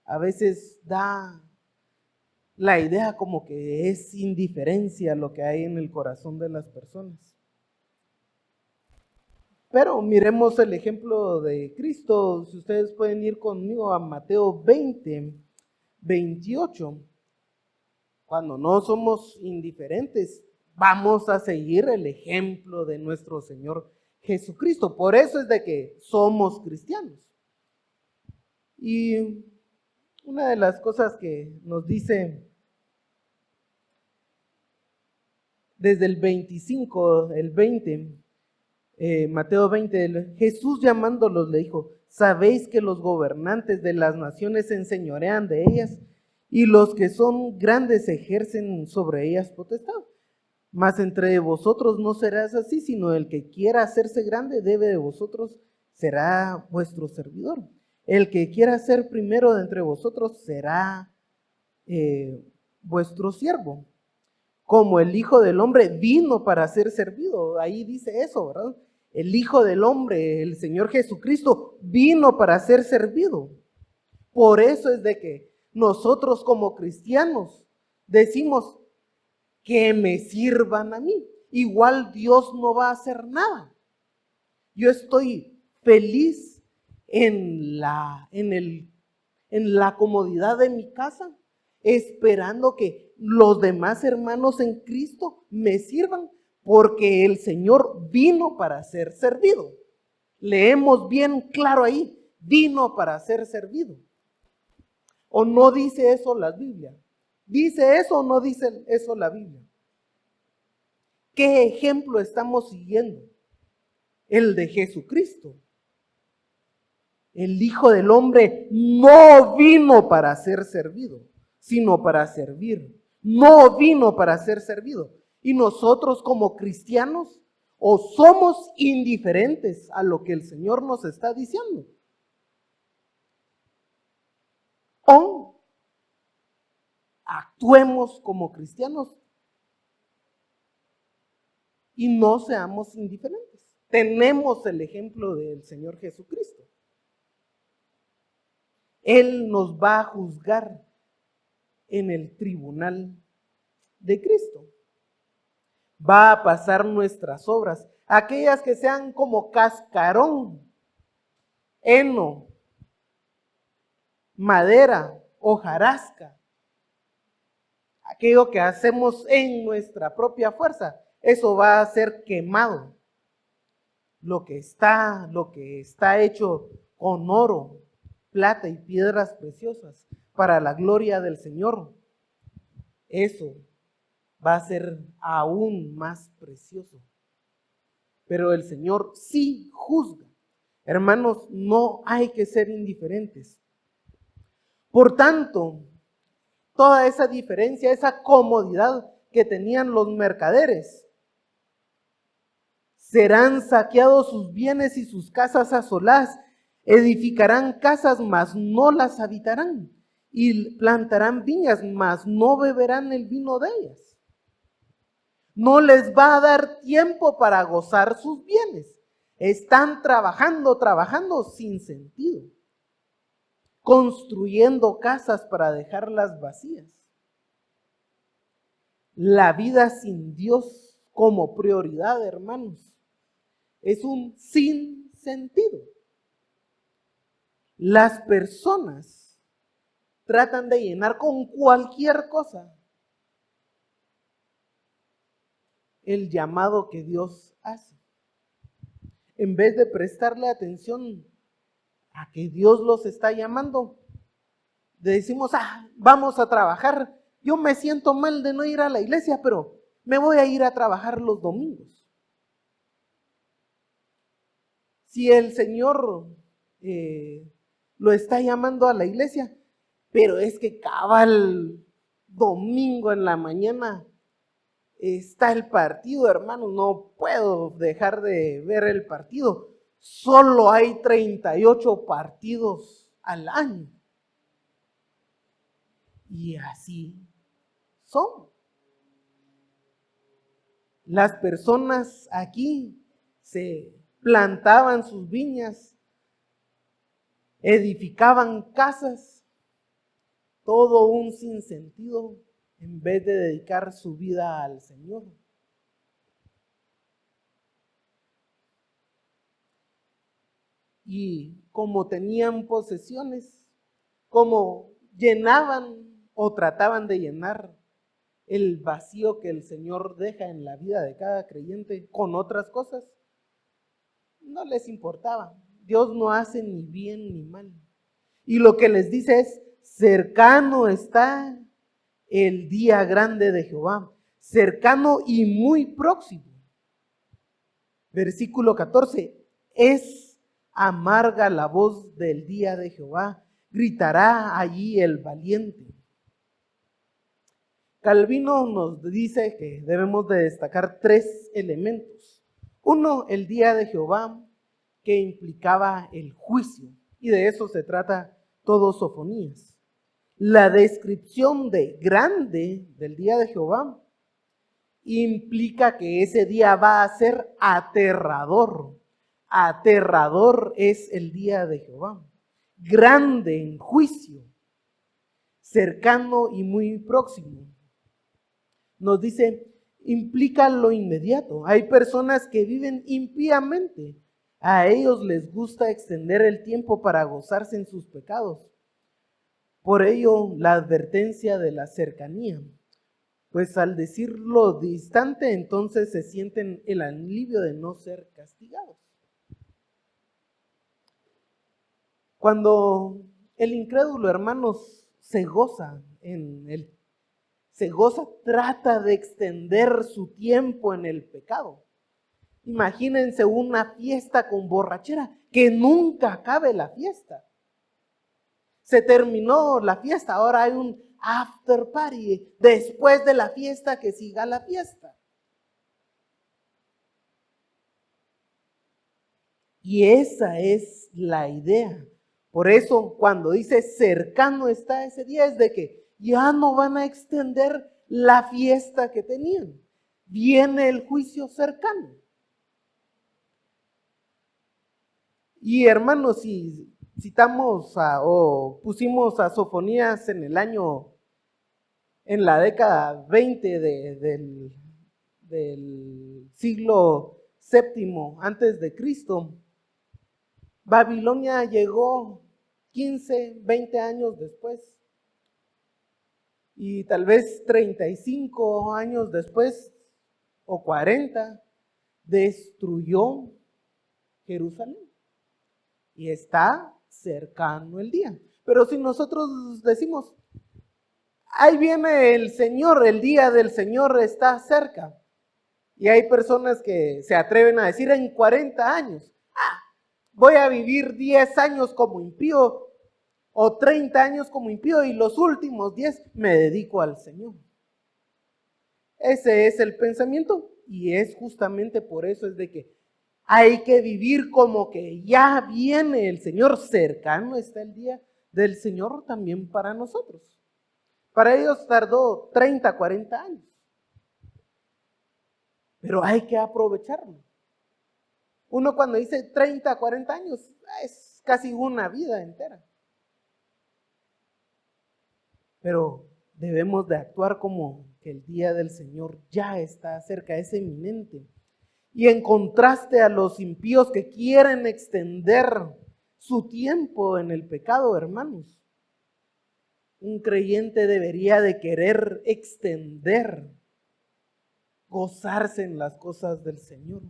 a veces da la idea como que es indiferencia lo que hay en el corazón de las personas. Pero miremos el ejemplo de Cristo. Si ustedes pueden ir conmigo a Mateo 20, 28. Cuando no somos indiferentes, vamos a seguir el ejemplo de nuestro Señor Jesucristo. Por eso es de que somos cristianos. Y una de las cosas que nos dice desde el 25, el 20, Mateo 20, Jesús llamándolos le dijo, ¿sabéis que los gobernantes de las naciones se enseñorean de ellas y los que son grandes ejercen sobre ellas potestad? Mas entre vosotros no serás así, sino el que quiera hacerse grande debe de vosotros será vuestro servidor. El que quiera ser primero de entre vosotros será vuestro siervo. Como el Hijo del Hombre vino para ser servido. Ahí dice eso, ¿verdad? El Hijo del Hombre, el Señor Jesucristo, vino para ser servido. Por eso es de que nosotros como cristianos decimos que me sirvan a mí. Igual Dios no va a hacer nada. Yo estoy feliz en la comodidad de mi casa, esperando que los demás hermanos en Cristo me sirvan, porque el Señor vino para ser servido. Leemos bien claro ahí, vino para ser servido. ¿O no dice eso la Biblia? ¿Dice eso o no dice eso la Biblia? ¿Qué ejemplo estamos siguiendo? El de Jesucristo. El Hijo del Hombre no vino para ser servido, sino para servir. No vino para ser servido. Y nosotros como cristianos, o somos indiferentes a lo que el Señor nos está diciendo, o actuemos como cristianos y no seamos indiferentes. Tenemos el ejemplo del Señor Jesucristo. Él nos va a juzgar en el tribunal de Cristo. Va a pasar nuestras obras, aquellas que sean como cascarón, heno, madera, hojarasca, aquello que hacemos en nuestra propia fuerza, eso va a ser quemado. Lo que está hecho con oro, plata y piedras preciosas para la gloria del Señor, eso va a ser aún más precioso. Pero el Señor sí juzga. Hermanos, no hay que ser indiferentes. Por tanto, toda esa diferencia, esa comodidad que tenían los mercaderes, serán saqueados sus bienes y sus casas asoladas, edificarán casas, mas no las habitarán, y plantarán viñas, mas no beberán el vino de ellas. No les va a dar tiempo para gozar sus bienes. Están trabajando sin sentido, construyendo casas para dejarlas vacías. La vida sin Dios como prioridad, hermanos, es un sinsentido. Las personas tratan de llenar con cualquier cosa el llamado que Dios hace. En vez de prestarle atención a que Dios los está llamando, decimos, vamos a trabajar. Yo me siento mal de no ir a la iglesia, pero me voy a ir a trabajar los domingos. Si el Señor lo está llamando a la iglesia, pero es que cabal domingo en la mañana está el partido, hermano, no puedo dejar de ver el partido. Solo hay 38 partidos al año. Y así son. Las personas aquí se plantaban sus viñas, edificaban casas, todo un sinsentido, en vez de dedicar su vida al Señor. Y como tenían posesiones, como llenaban o trataban de llenar el vacío que el Señor deja en la vida de cada creyente con otras cosas, no les importaba. Dios no hace ni bien ni mal. Y lo que les dice es, cercano está el día grande de Jehová, cercano y muy próximo. Versículo 14, es amarga la voz del día de Jehová, gritará allí el valiente. Calvino nos dice que debemos de destacar 3 elementos. Uno, el día de Jehová, que implicaba el juicio, y de eso se trata todo Sofonías. La descripción de grande del día de Jehová implica que ese día va a ser aterrador. Aterrador es el día de Jehová. Grande en juicio, cercano y muy próximo. Nos dice, implica lo inmediato. Hay personas que viven impíamente. A ellos les gusta extender el tiempo para gozarse en sus pecados. Por ello, la advertencia de la cercanía. Pues al decirlo distante, entonces se sienten el alivio de no ser castigados. Cuando el incrédulo, hermanos, trata de extender su tiempo en el pecado. Imagínense una fiesta con borrachera, que nunca acabe la fiesta. Se terminó la fiesta, ahora hay un after party, después de la fiesta que siga la fiesta. Y esa es la idea. Por eso cuando dice cercano está ese día, es de que ya no van a extender la fiesta que tenían. Viene el juicio cercano. Y hermanos, si citamos o pusimos a Sofonías en la década 20 del siglo VII antes de Cristo, Babilonia llegó 15, 20 años después. Y tal vez 35 años después, o 40, destruyó Jerusalén. Y está cercano el día. Pero si nosotros decimos, ahí viene el Señor, el día del Señor está cerca. Y hay personas que se atreven a decir en 40 años, voy a vivir 10 años como impío o 30 años como impío y los últimos 10 me dedico al Señor. Ese es el pensamiento y es justamente por eso es de que hay que vivir como que ya viene el Señor, cercano está el día del Señor también para nosotros. Para ellos tardó 30, 40 años. Pero hay que aprovecharlo. Uno cuando dice 30, 40 años, es casi una vida entera. Pero debemos de actuar como que el día del Señor ya está cerca, es eminente. Y en contraste a los impíos que quieren extender su tiempo en el pecado, hermanos, un creyente debería de querer extender, gozarse en las cosas del Señor.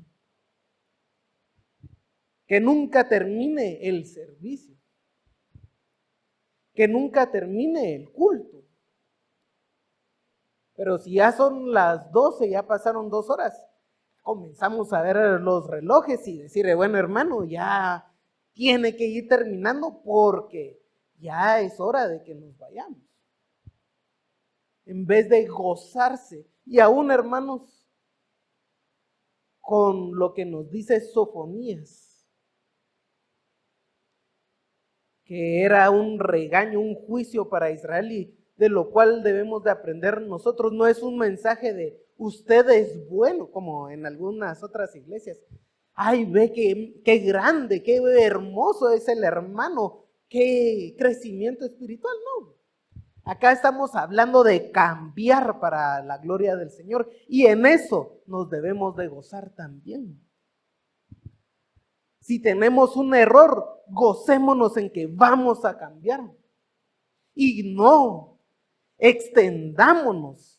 Que nunca termine el servicio, que nunca termine el culto. Pero si ya son las 12, ya pasaron 2 horas, comenzamos a ver los relojes y decirle, bueno hermano, ya tiene que ir terminando porque ya es hora de que nos vayamos. En vez de gozarse, y aún hermanos, con lo que nos dice Sofonías, que era un regaño, un juicio para Israel y de lo cual debemos de aprender nosotros, no es un mensaje de usted es bueno, como en algunas otras iglesias. Ay, ve qué grande, qué hermoso es el hermano, qué crecimiento espiritual, no. Acá estamos hablando de cambiar para la gloria del Señor y en eso nos debemos de gozar también. Si tenemos un error, gocémonos en que vamos a cambiar y no extendámonos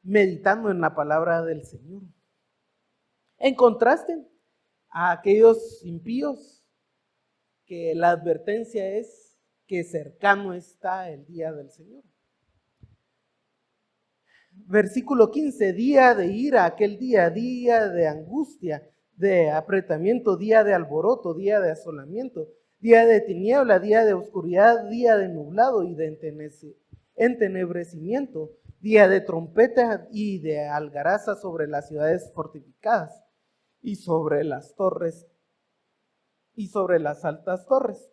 meditando en la palabra del Señor. En contraste a aquellos impíos, que la advertencia es que cercano está el día del Señor. Versículo 15, día de ira, aquel día de angustia, de apretamiento, día de alboroto, día de asolamiento, día de tiniebla, día de oscuridad, día de nublado y de entenebrecimiento, día de trompeta y de algaraza sobre las ciudades fortificadas y sobre las torres y sobre las altas torres.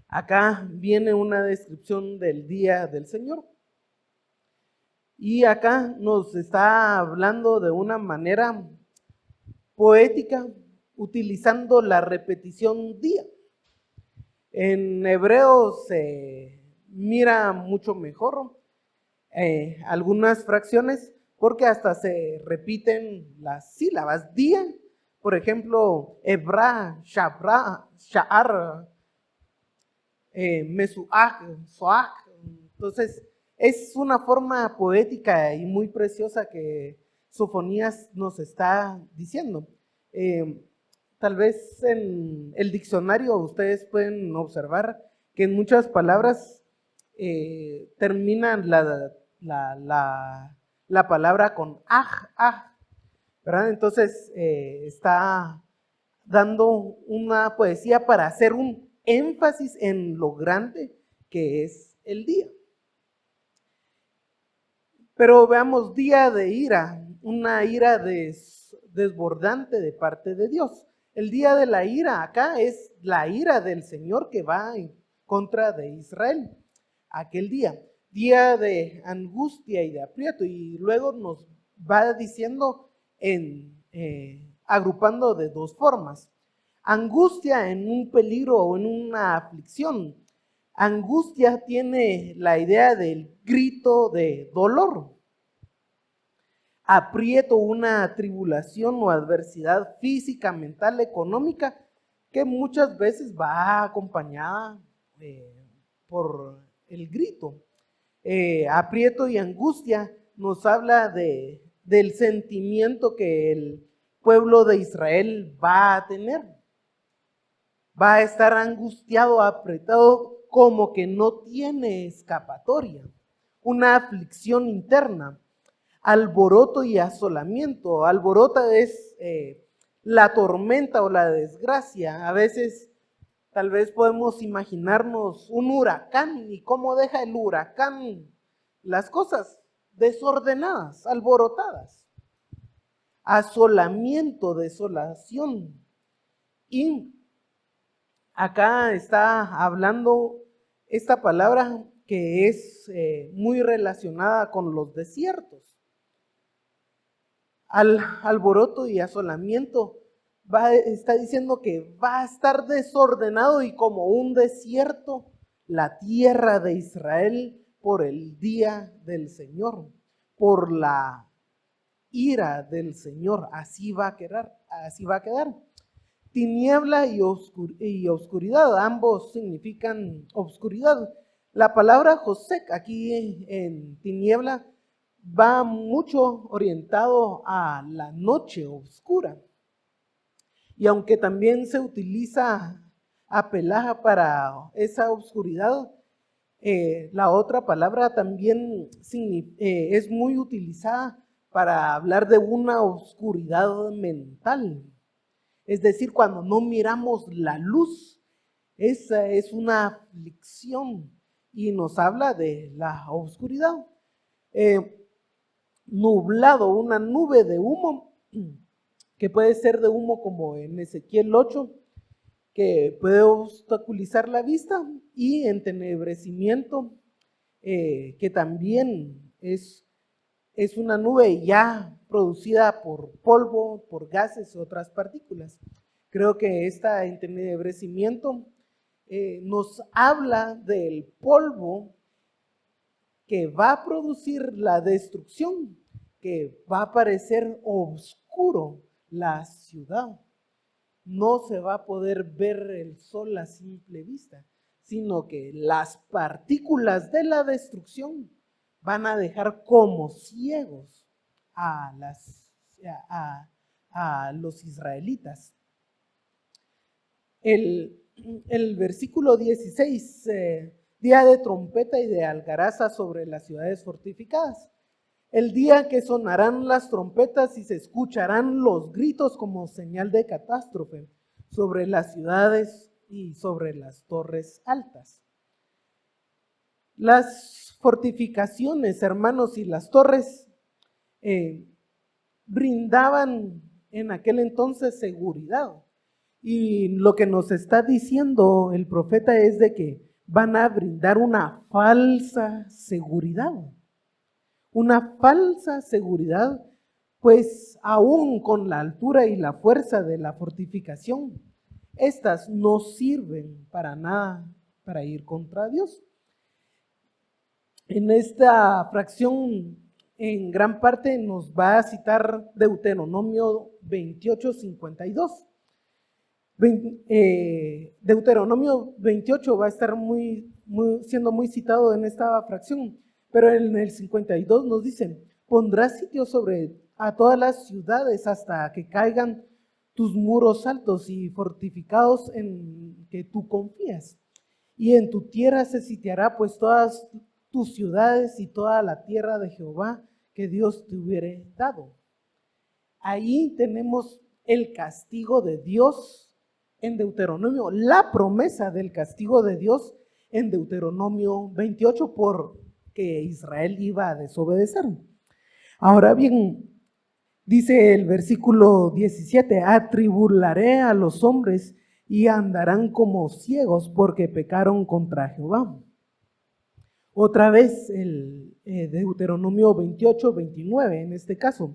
Acá viene una descripción del día del Señor. Y acá nos está hablando de una manera poética, utilizando la repetición día. En hebreo se mira mucho mejor algunas fracciones porque hasta se repiten las sílabas. Día, por ejemplo, Ebra, Shabra, Sha'ar, Mesuach, Soach. Entonces, es una forma poética y muy preciosa que Sofonías nos está diciendo. tal vez en el diccionario ustedes pueden observar que en muchas palabras terminan la palabra con aj, ¿verdad? Entonces está dando una poesía para hacer un énfasis en lo grande que es el día. Pero veamos, día de ira, una ira desbordante de parte de Dios. El día de la ira acá es la ira del Señor que va en contra de Israel. Aquel día de angustia y de aprieto. Y luego nos va diciendo agrupando de dos formas. Angustia en un peligro o en una aflicción. Angustia tiene la idea del grito de dolor. Aprieto, una tribulación o adversidad física, mental, económica, que muchas veces va acompañada por el grito. Aprieto y angustia nos habla del sentimiento que el pueblo de Israel va a tener. Va a estar angustiado, apretado, como que no tiene escapatoria. Una aflicción interna. Alboroto y asolamiento. Alborota es la tormenta o la desgracia. A veces tal vez podemos imaginarnos un huracán y cómo deja el huracán las cosas desordenadas, alborotadas. Asolamiento, desolación. Y acá está hablando esta palabra que es muy relacionada con los desiertos. Al alboroto y asolamiento está diciendo que va a estar desordenado y como un desierto la tierra de Israel por el día del Señor, por la ira del Señor. Así va a quedar. Tiniebla y oscuridad, ambos significan oscuridad. La palabra Josec aquí en tiniebla va mucho orientado a la noche oscura. Y aunque también se utiliza apelaja para esa oscuridad, la otra palabra también es muy utilizada para hablar de una oscuridad mental. Es decir, cuando no miramos la luz, esa es una aflicción y nos habla de la oscuridad. Nublado, una nube de humo, que puede ser de humo como en Ezequiel 8, que puede obstaculizar la vista, y entenebrecimiento, que también es una nube ya producida por polvo, por gases y otras partículas. Creo que este entenebrecimiento nos habla del polvo que va a producir la destrucción, que va a parecer oscuro la ciudad. No se va a poder ver el sol a simple vista, sino que las partículas de la destrucción van a dejar como ciegos a los israelitas. El versículo 16, día de trompeta y de algaraza sobre las ciudades fortificadas. El día que sonarán las trompetas y se escucharán los gritos como señal de catástrofe sobre las ciudades y sobre las torres altas. Las fortificaciones, hermanos, y las torres brindaban en aquel entonces seguridad. Y lo que nos está diciendo el profeta es de que van a brindar una falsa seguridad. Una falsa seguridad, pues aún con la altura y la fuerza de la fortificación, estas no sirven para nada para ir contra Dios. En esta fracción, en gran parte nos va a citar Deuteronomio 28:52. Deuteronomio 28 va a estar siendo muy citado en esta fracción, pero en el 52 nos dicen: pondrás sitio a todas las ciudades hasta que caigan tus muros altos y fortificados en que tú confías. Y en tu tierra se sitiará pues todas tus ciudades y toda la tierra de Jehová que Dios te hubiere dado. Ahí tenemos el castigo de Dios en Deuteronomio, la promesa del castigo de Dios en Deuteronomio 28 porque Israel iba a desobedecer. Ahora bien, dice el versículo 17, atribularé a los hombres y andarán como ciegos porque pecaron contra Jehová. Otra vez el Deuteronomio 28, 29 en este caso.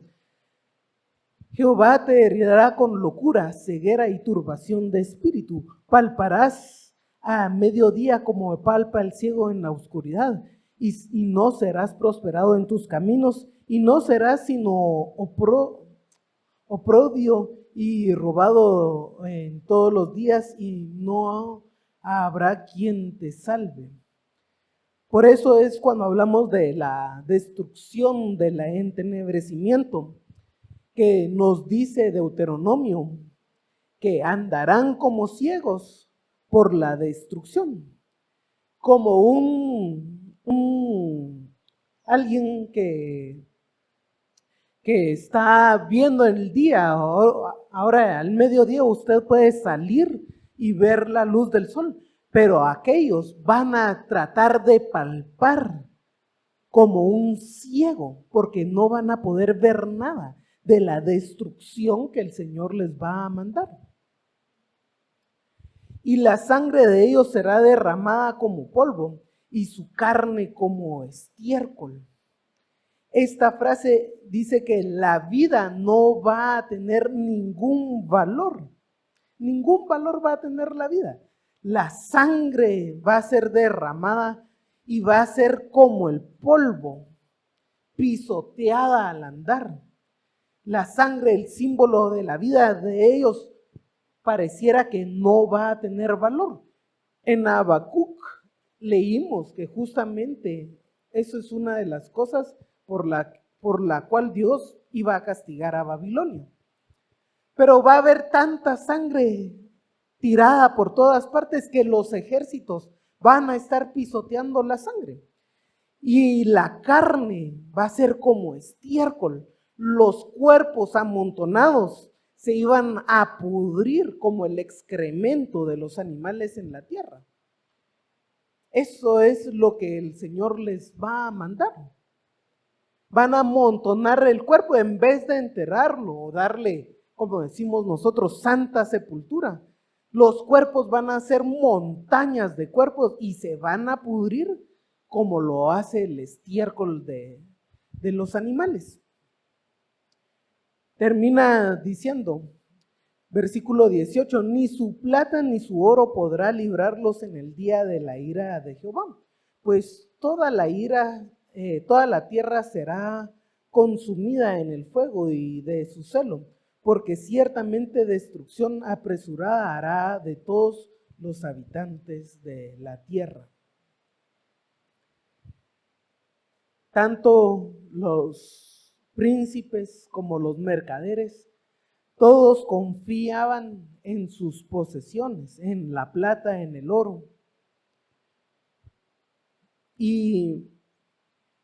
Jehová te herirá con locura, ceguera y turbación de espíritu. Palparás a mediodía como palpa el ciego en la oscuridad, y no serás prosperado en tus caminos, y no serás sino oprobio y robado en todos los días, y no habrá quien te salve. Por eso es cuando hablamos de la destrucción, del entenebrecimiento, que nos dice Deuteronomio, que andarán como ciegos por la destrucción, como alguien que está viendo el día. Ahora al mediodía usted puede salir y ver la luz del sol, pero aquellos van a tratar de palpar como un ciego, porque no van a poder ver nada de la destrucción que el Señor les va a mandar. Y la sangre de ellos será derramada como polvo y su carne como estiércol. Esta frase dice que la vida no va a tener ningún valor va a tener la vida. La sangre va a ser derramada y va a ser como el polvo, pisoteada al andar. La sangre, el símbolo de la vida de ellos, pareciera que no va a tener valor. En Habacuc leímos que justamente eso es una de las cosas por la cual Dios iba a castigar a Babilonia. Pero va a haber tanta sangre tirada por todas partes que los ejércitos van a estar pisoteando la sangre. Y la carne va a ser como estiércol. Los cuerpos amontonados se iban a pudrir como el excremento de los animales en la tierra. Eso es lo que el Señor les va a mandar. Van a amontonar el cuerpo en vez de enterrarlo o darle, como decimos nosotros, santa sepultura. Los cuerpos van a ser montañas de cuerpos y se van a pudrir como lo hace el estiércol de los animales. Termina diciendo, versículo 18, ni su plata ni su oro podrá librarlos en el día de la ira de Jehová, pues toda la ira, toda la tierra será consumida en el fuego y de su celo, porque ciertamente destrucción apresurada hará de todos los habitantes de la tierra. Tanto los príncipes como los mercaderes, todos confiaban en sus posesiones, en la plata, en el oro. Y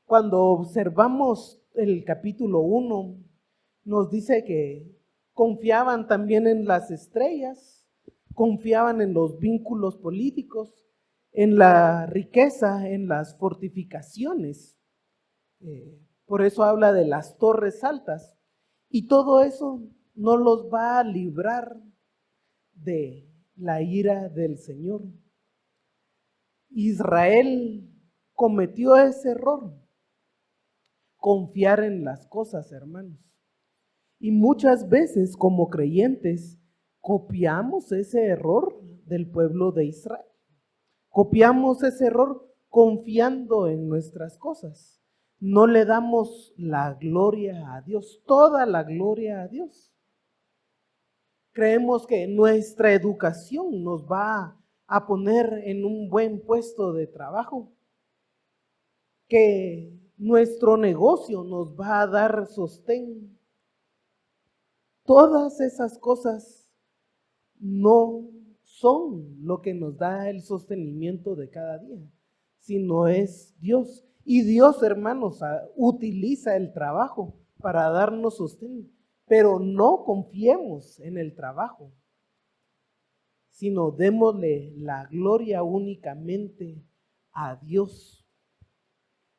cuando observamos el capítulo 1, nos dice que confiaban también en las estrellas, confiaban en los vínculos políticos, en la riqueza, en las fortificaciones. Por eso habla de las torres altas. Y todo eso no los va a librar de la ira del Señor. Israel cometió ese error, confiar en las cosas, hermanos. Y muchas veces como creyentes copiamos ese error del pueblo de Israel. Copiamos ese error confiando en nuestras cosas. No le damos la gloria a Dios, toda la gloria a Dios. Creemos que nuestra educación nos va a poner en un buen puesto de trabajo, que nuestro negocio nos va a dar sostén. todas esas cosas no son lo que nos da el sostenimiento de cada día, sino es Dios. Y Dios, hermanos, utiliza el trabajo para darnos sostén, pero no confiemos en el trabajo, sino démosle la gloria únicamente a Dios.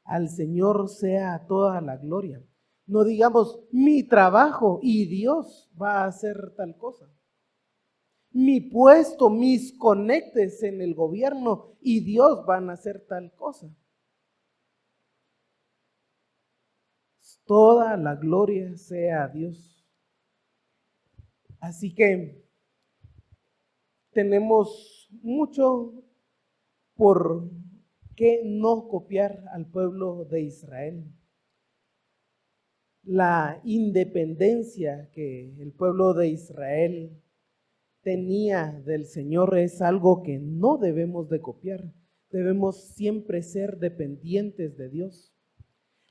Al Señor sea toda la gloria. No digamos, mi trabajo y Dios va a hacer tal cosa. Mi puesto, mis conectes en el gobierno y Dios van a hacer tal cosa. Toda la gloria sea a Dios. Así que tenemos mucho por qué no copiar al pueblo de Israel. La independencia que el pueblo de Israel tenía del Señor es algo que no debemos de copiar. Debemos siempre ser dependientes de Dios.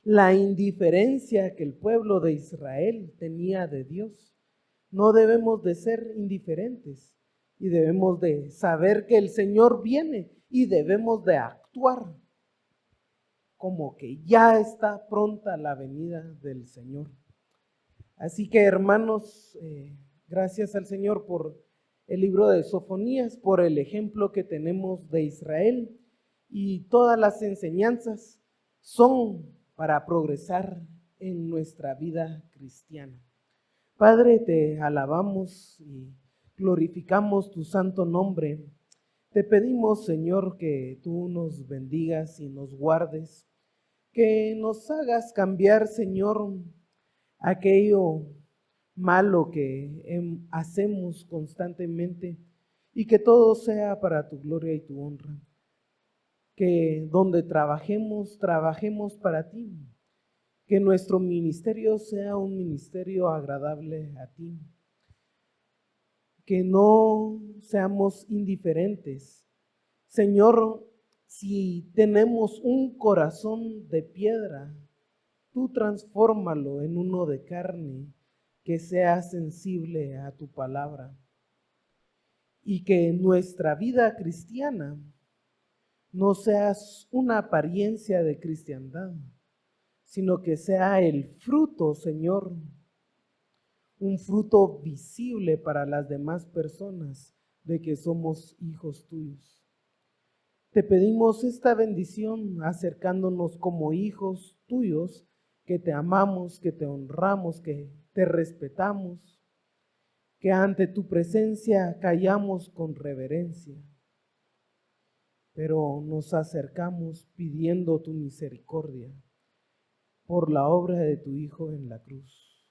La indiferencia que el pueblo de Israel tenía de Dios, no debemos de ser indiferentes y debemos de saber que el Señor viene y debemos de actuar como que ya está pronta la venida del Señor. Así que, hermanos, gracias al Señor por el libro de Sofonías, por el ejemplo que tenemos de Israel, y todas las enseñanzas son para progresar en nuestra vida cristiana. Padre, te alabamos y glorificamos tu santo nombre. Te pedimos, Señor, que tú nos bendigas y nos guardes, que nos hagas cambiar, Señor, aquello malo que hacemos constantemente y que todo sea para tu gloria y tu honra. Que donde trabajemos, trabajemos para ti. Que nuestro ministerio sea un ministerio agradable a ti. Que no seamos indiferentes. Señor, si tenemos un corazón de piedra, tú transfórmalo en uno de carne que sea sensible a tu palabra. Y que nuestra vida cristiana no sea una apariencia de cristiandad, sino que sea el fruto, Señor, un fruto visible para las demás personas de que somos hijos tuyos. Te pedimos esta bendición acercándonos como hijos tuyos, que te amamos, que te honramos, que te respetamos, que ante tu presencia callamos con reverencia, pero nos acercamos pidiendo tu misericordia por la obra de tu Hijo en la cruz.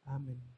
Amén.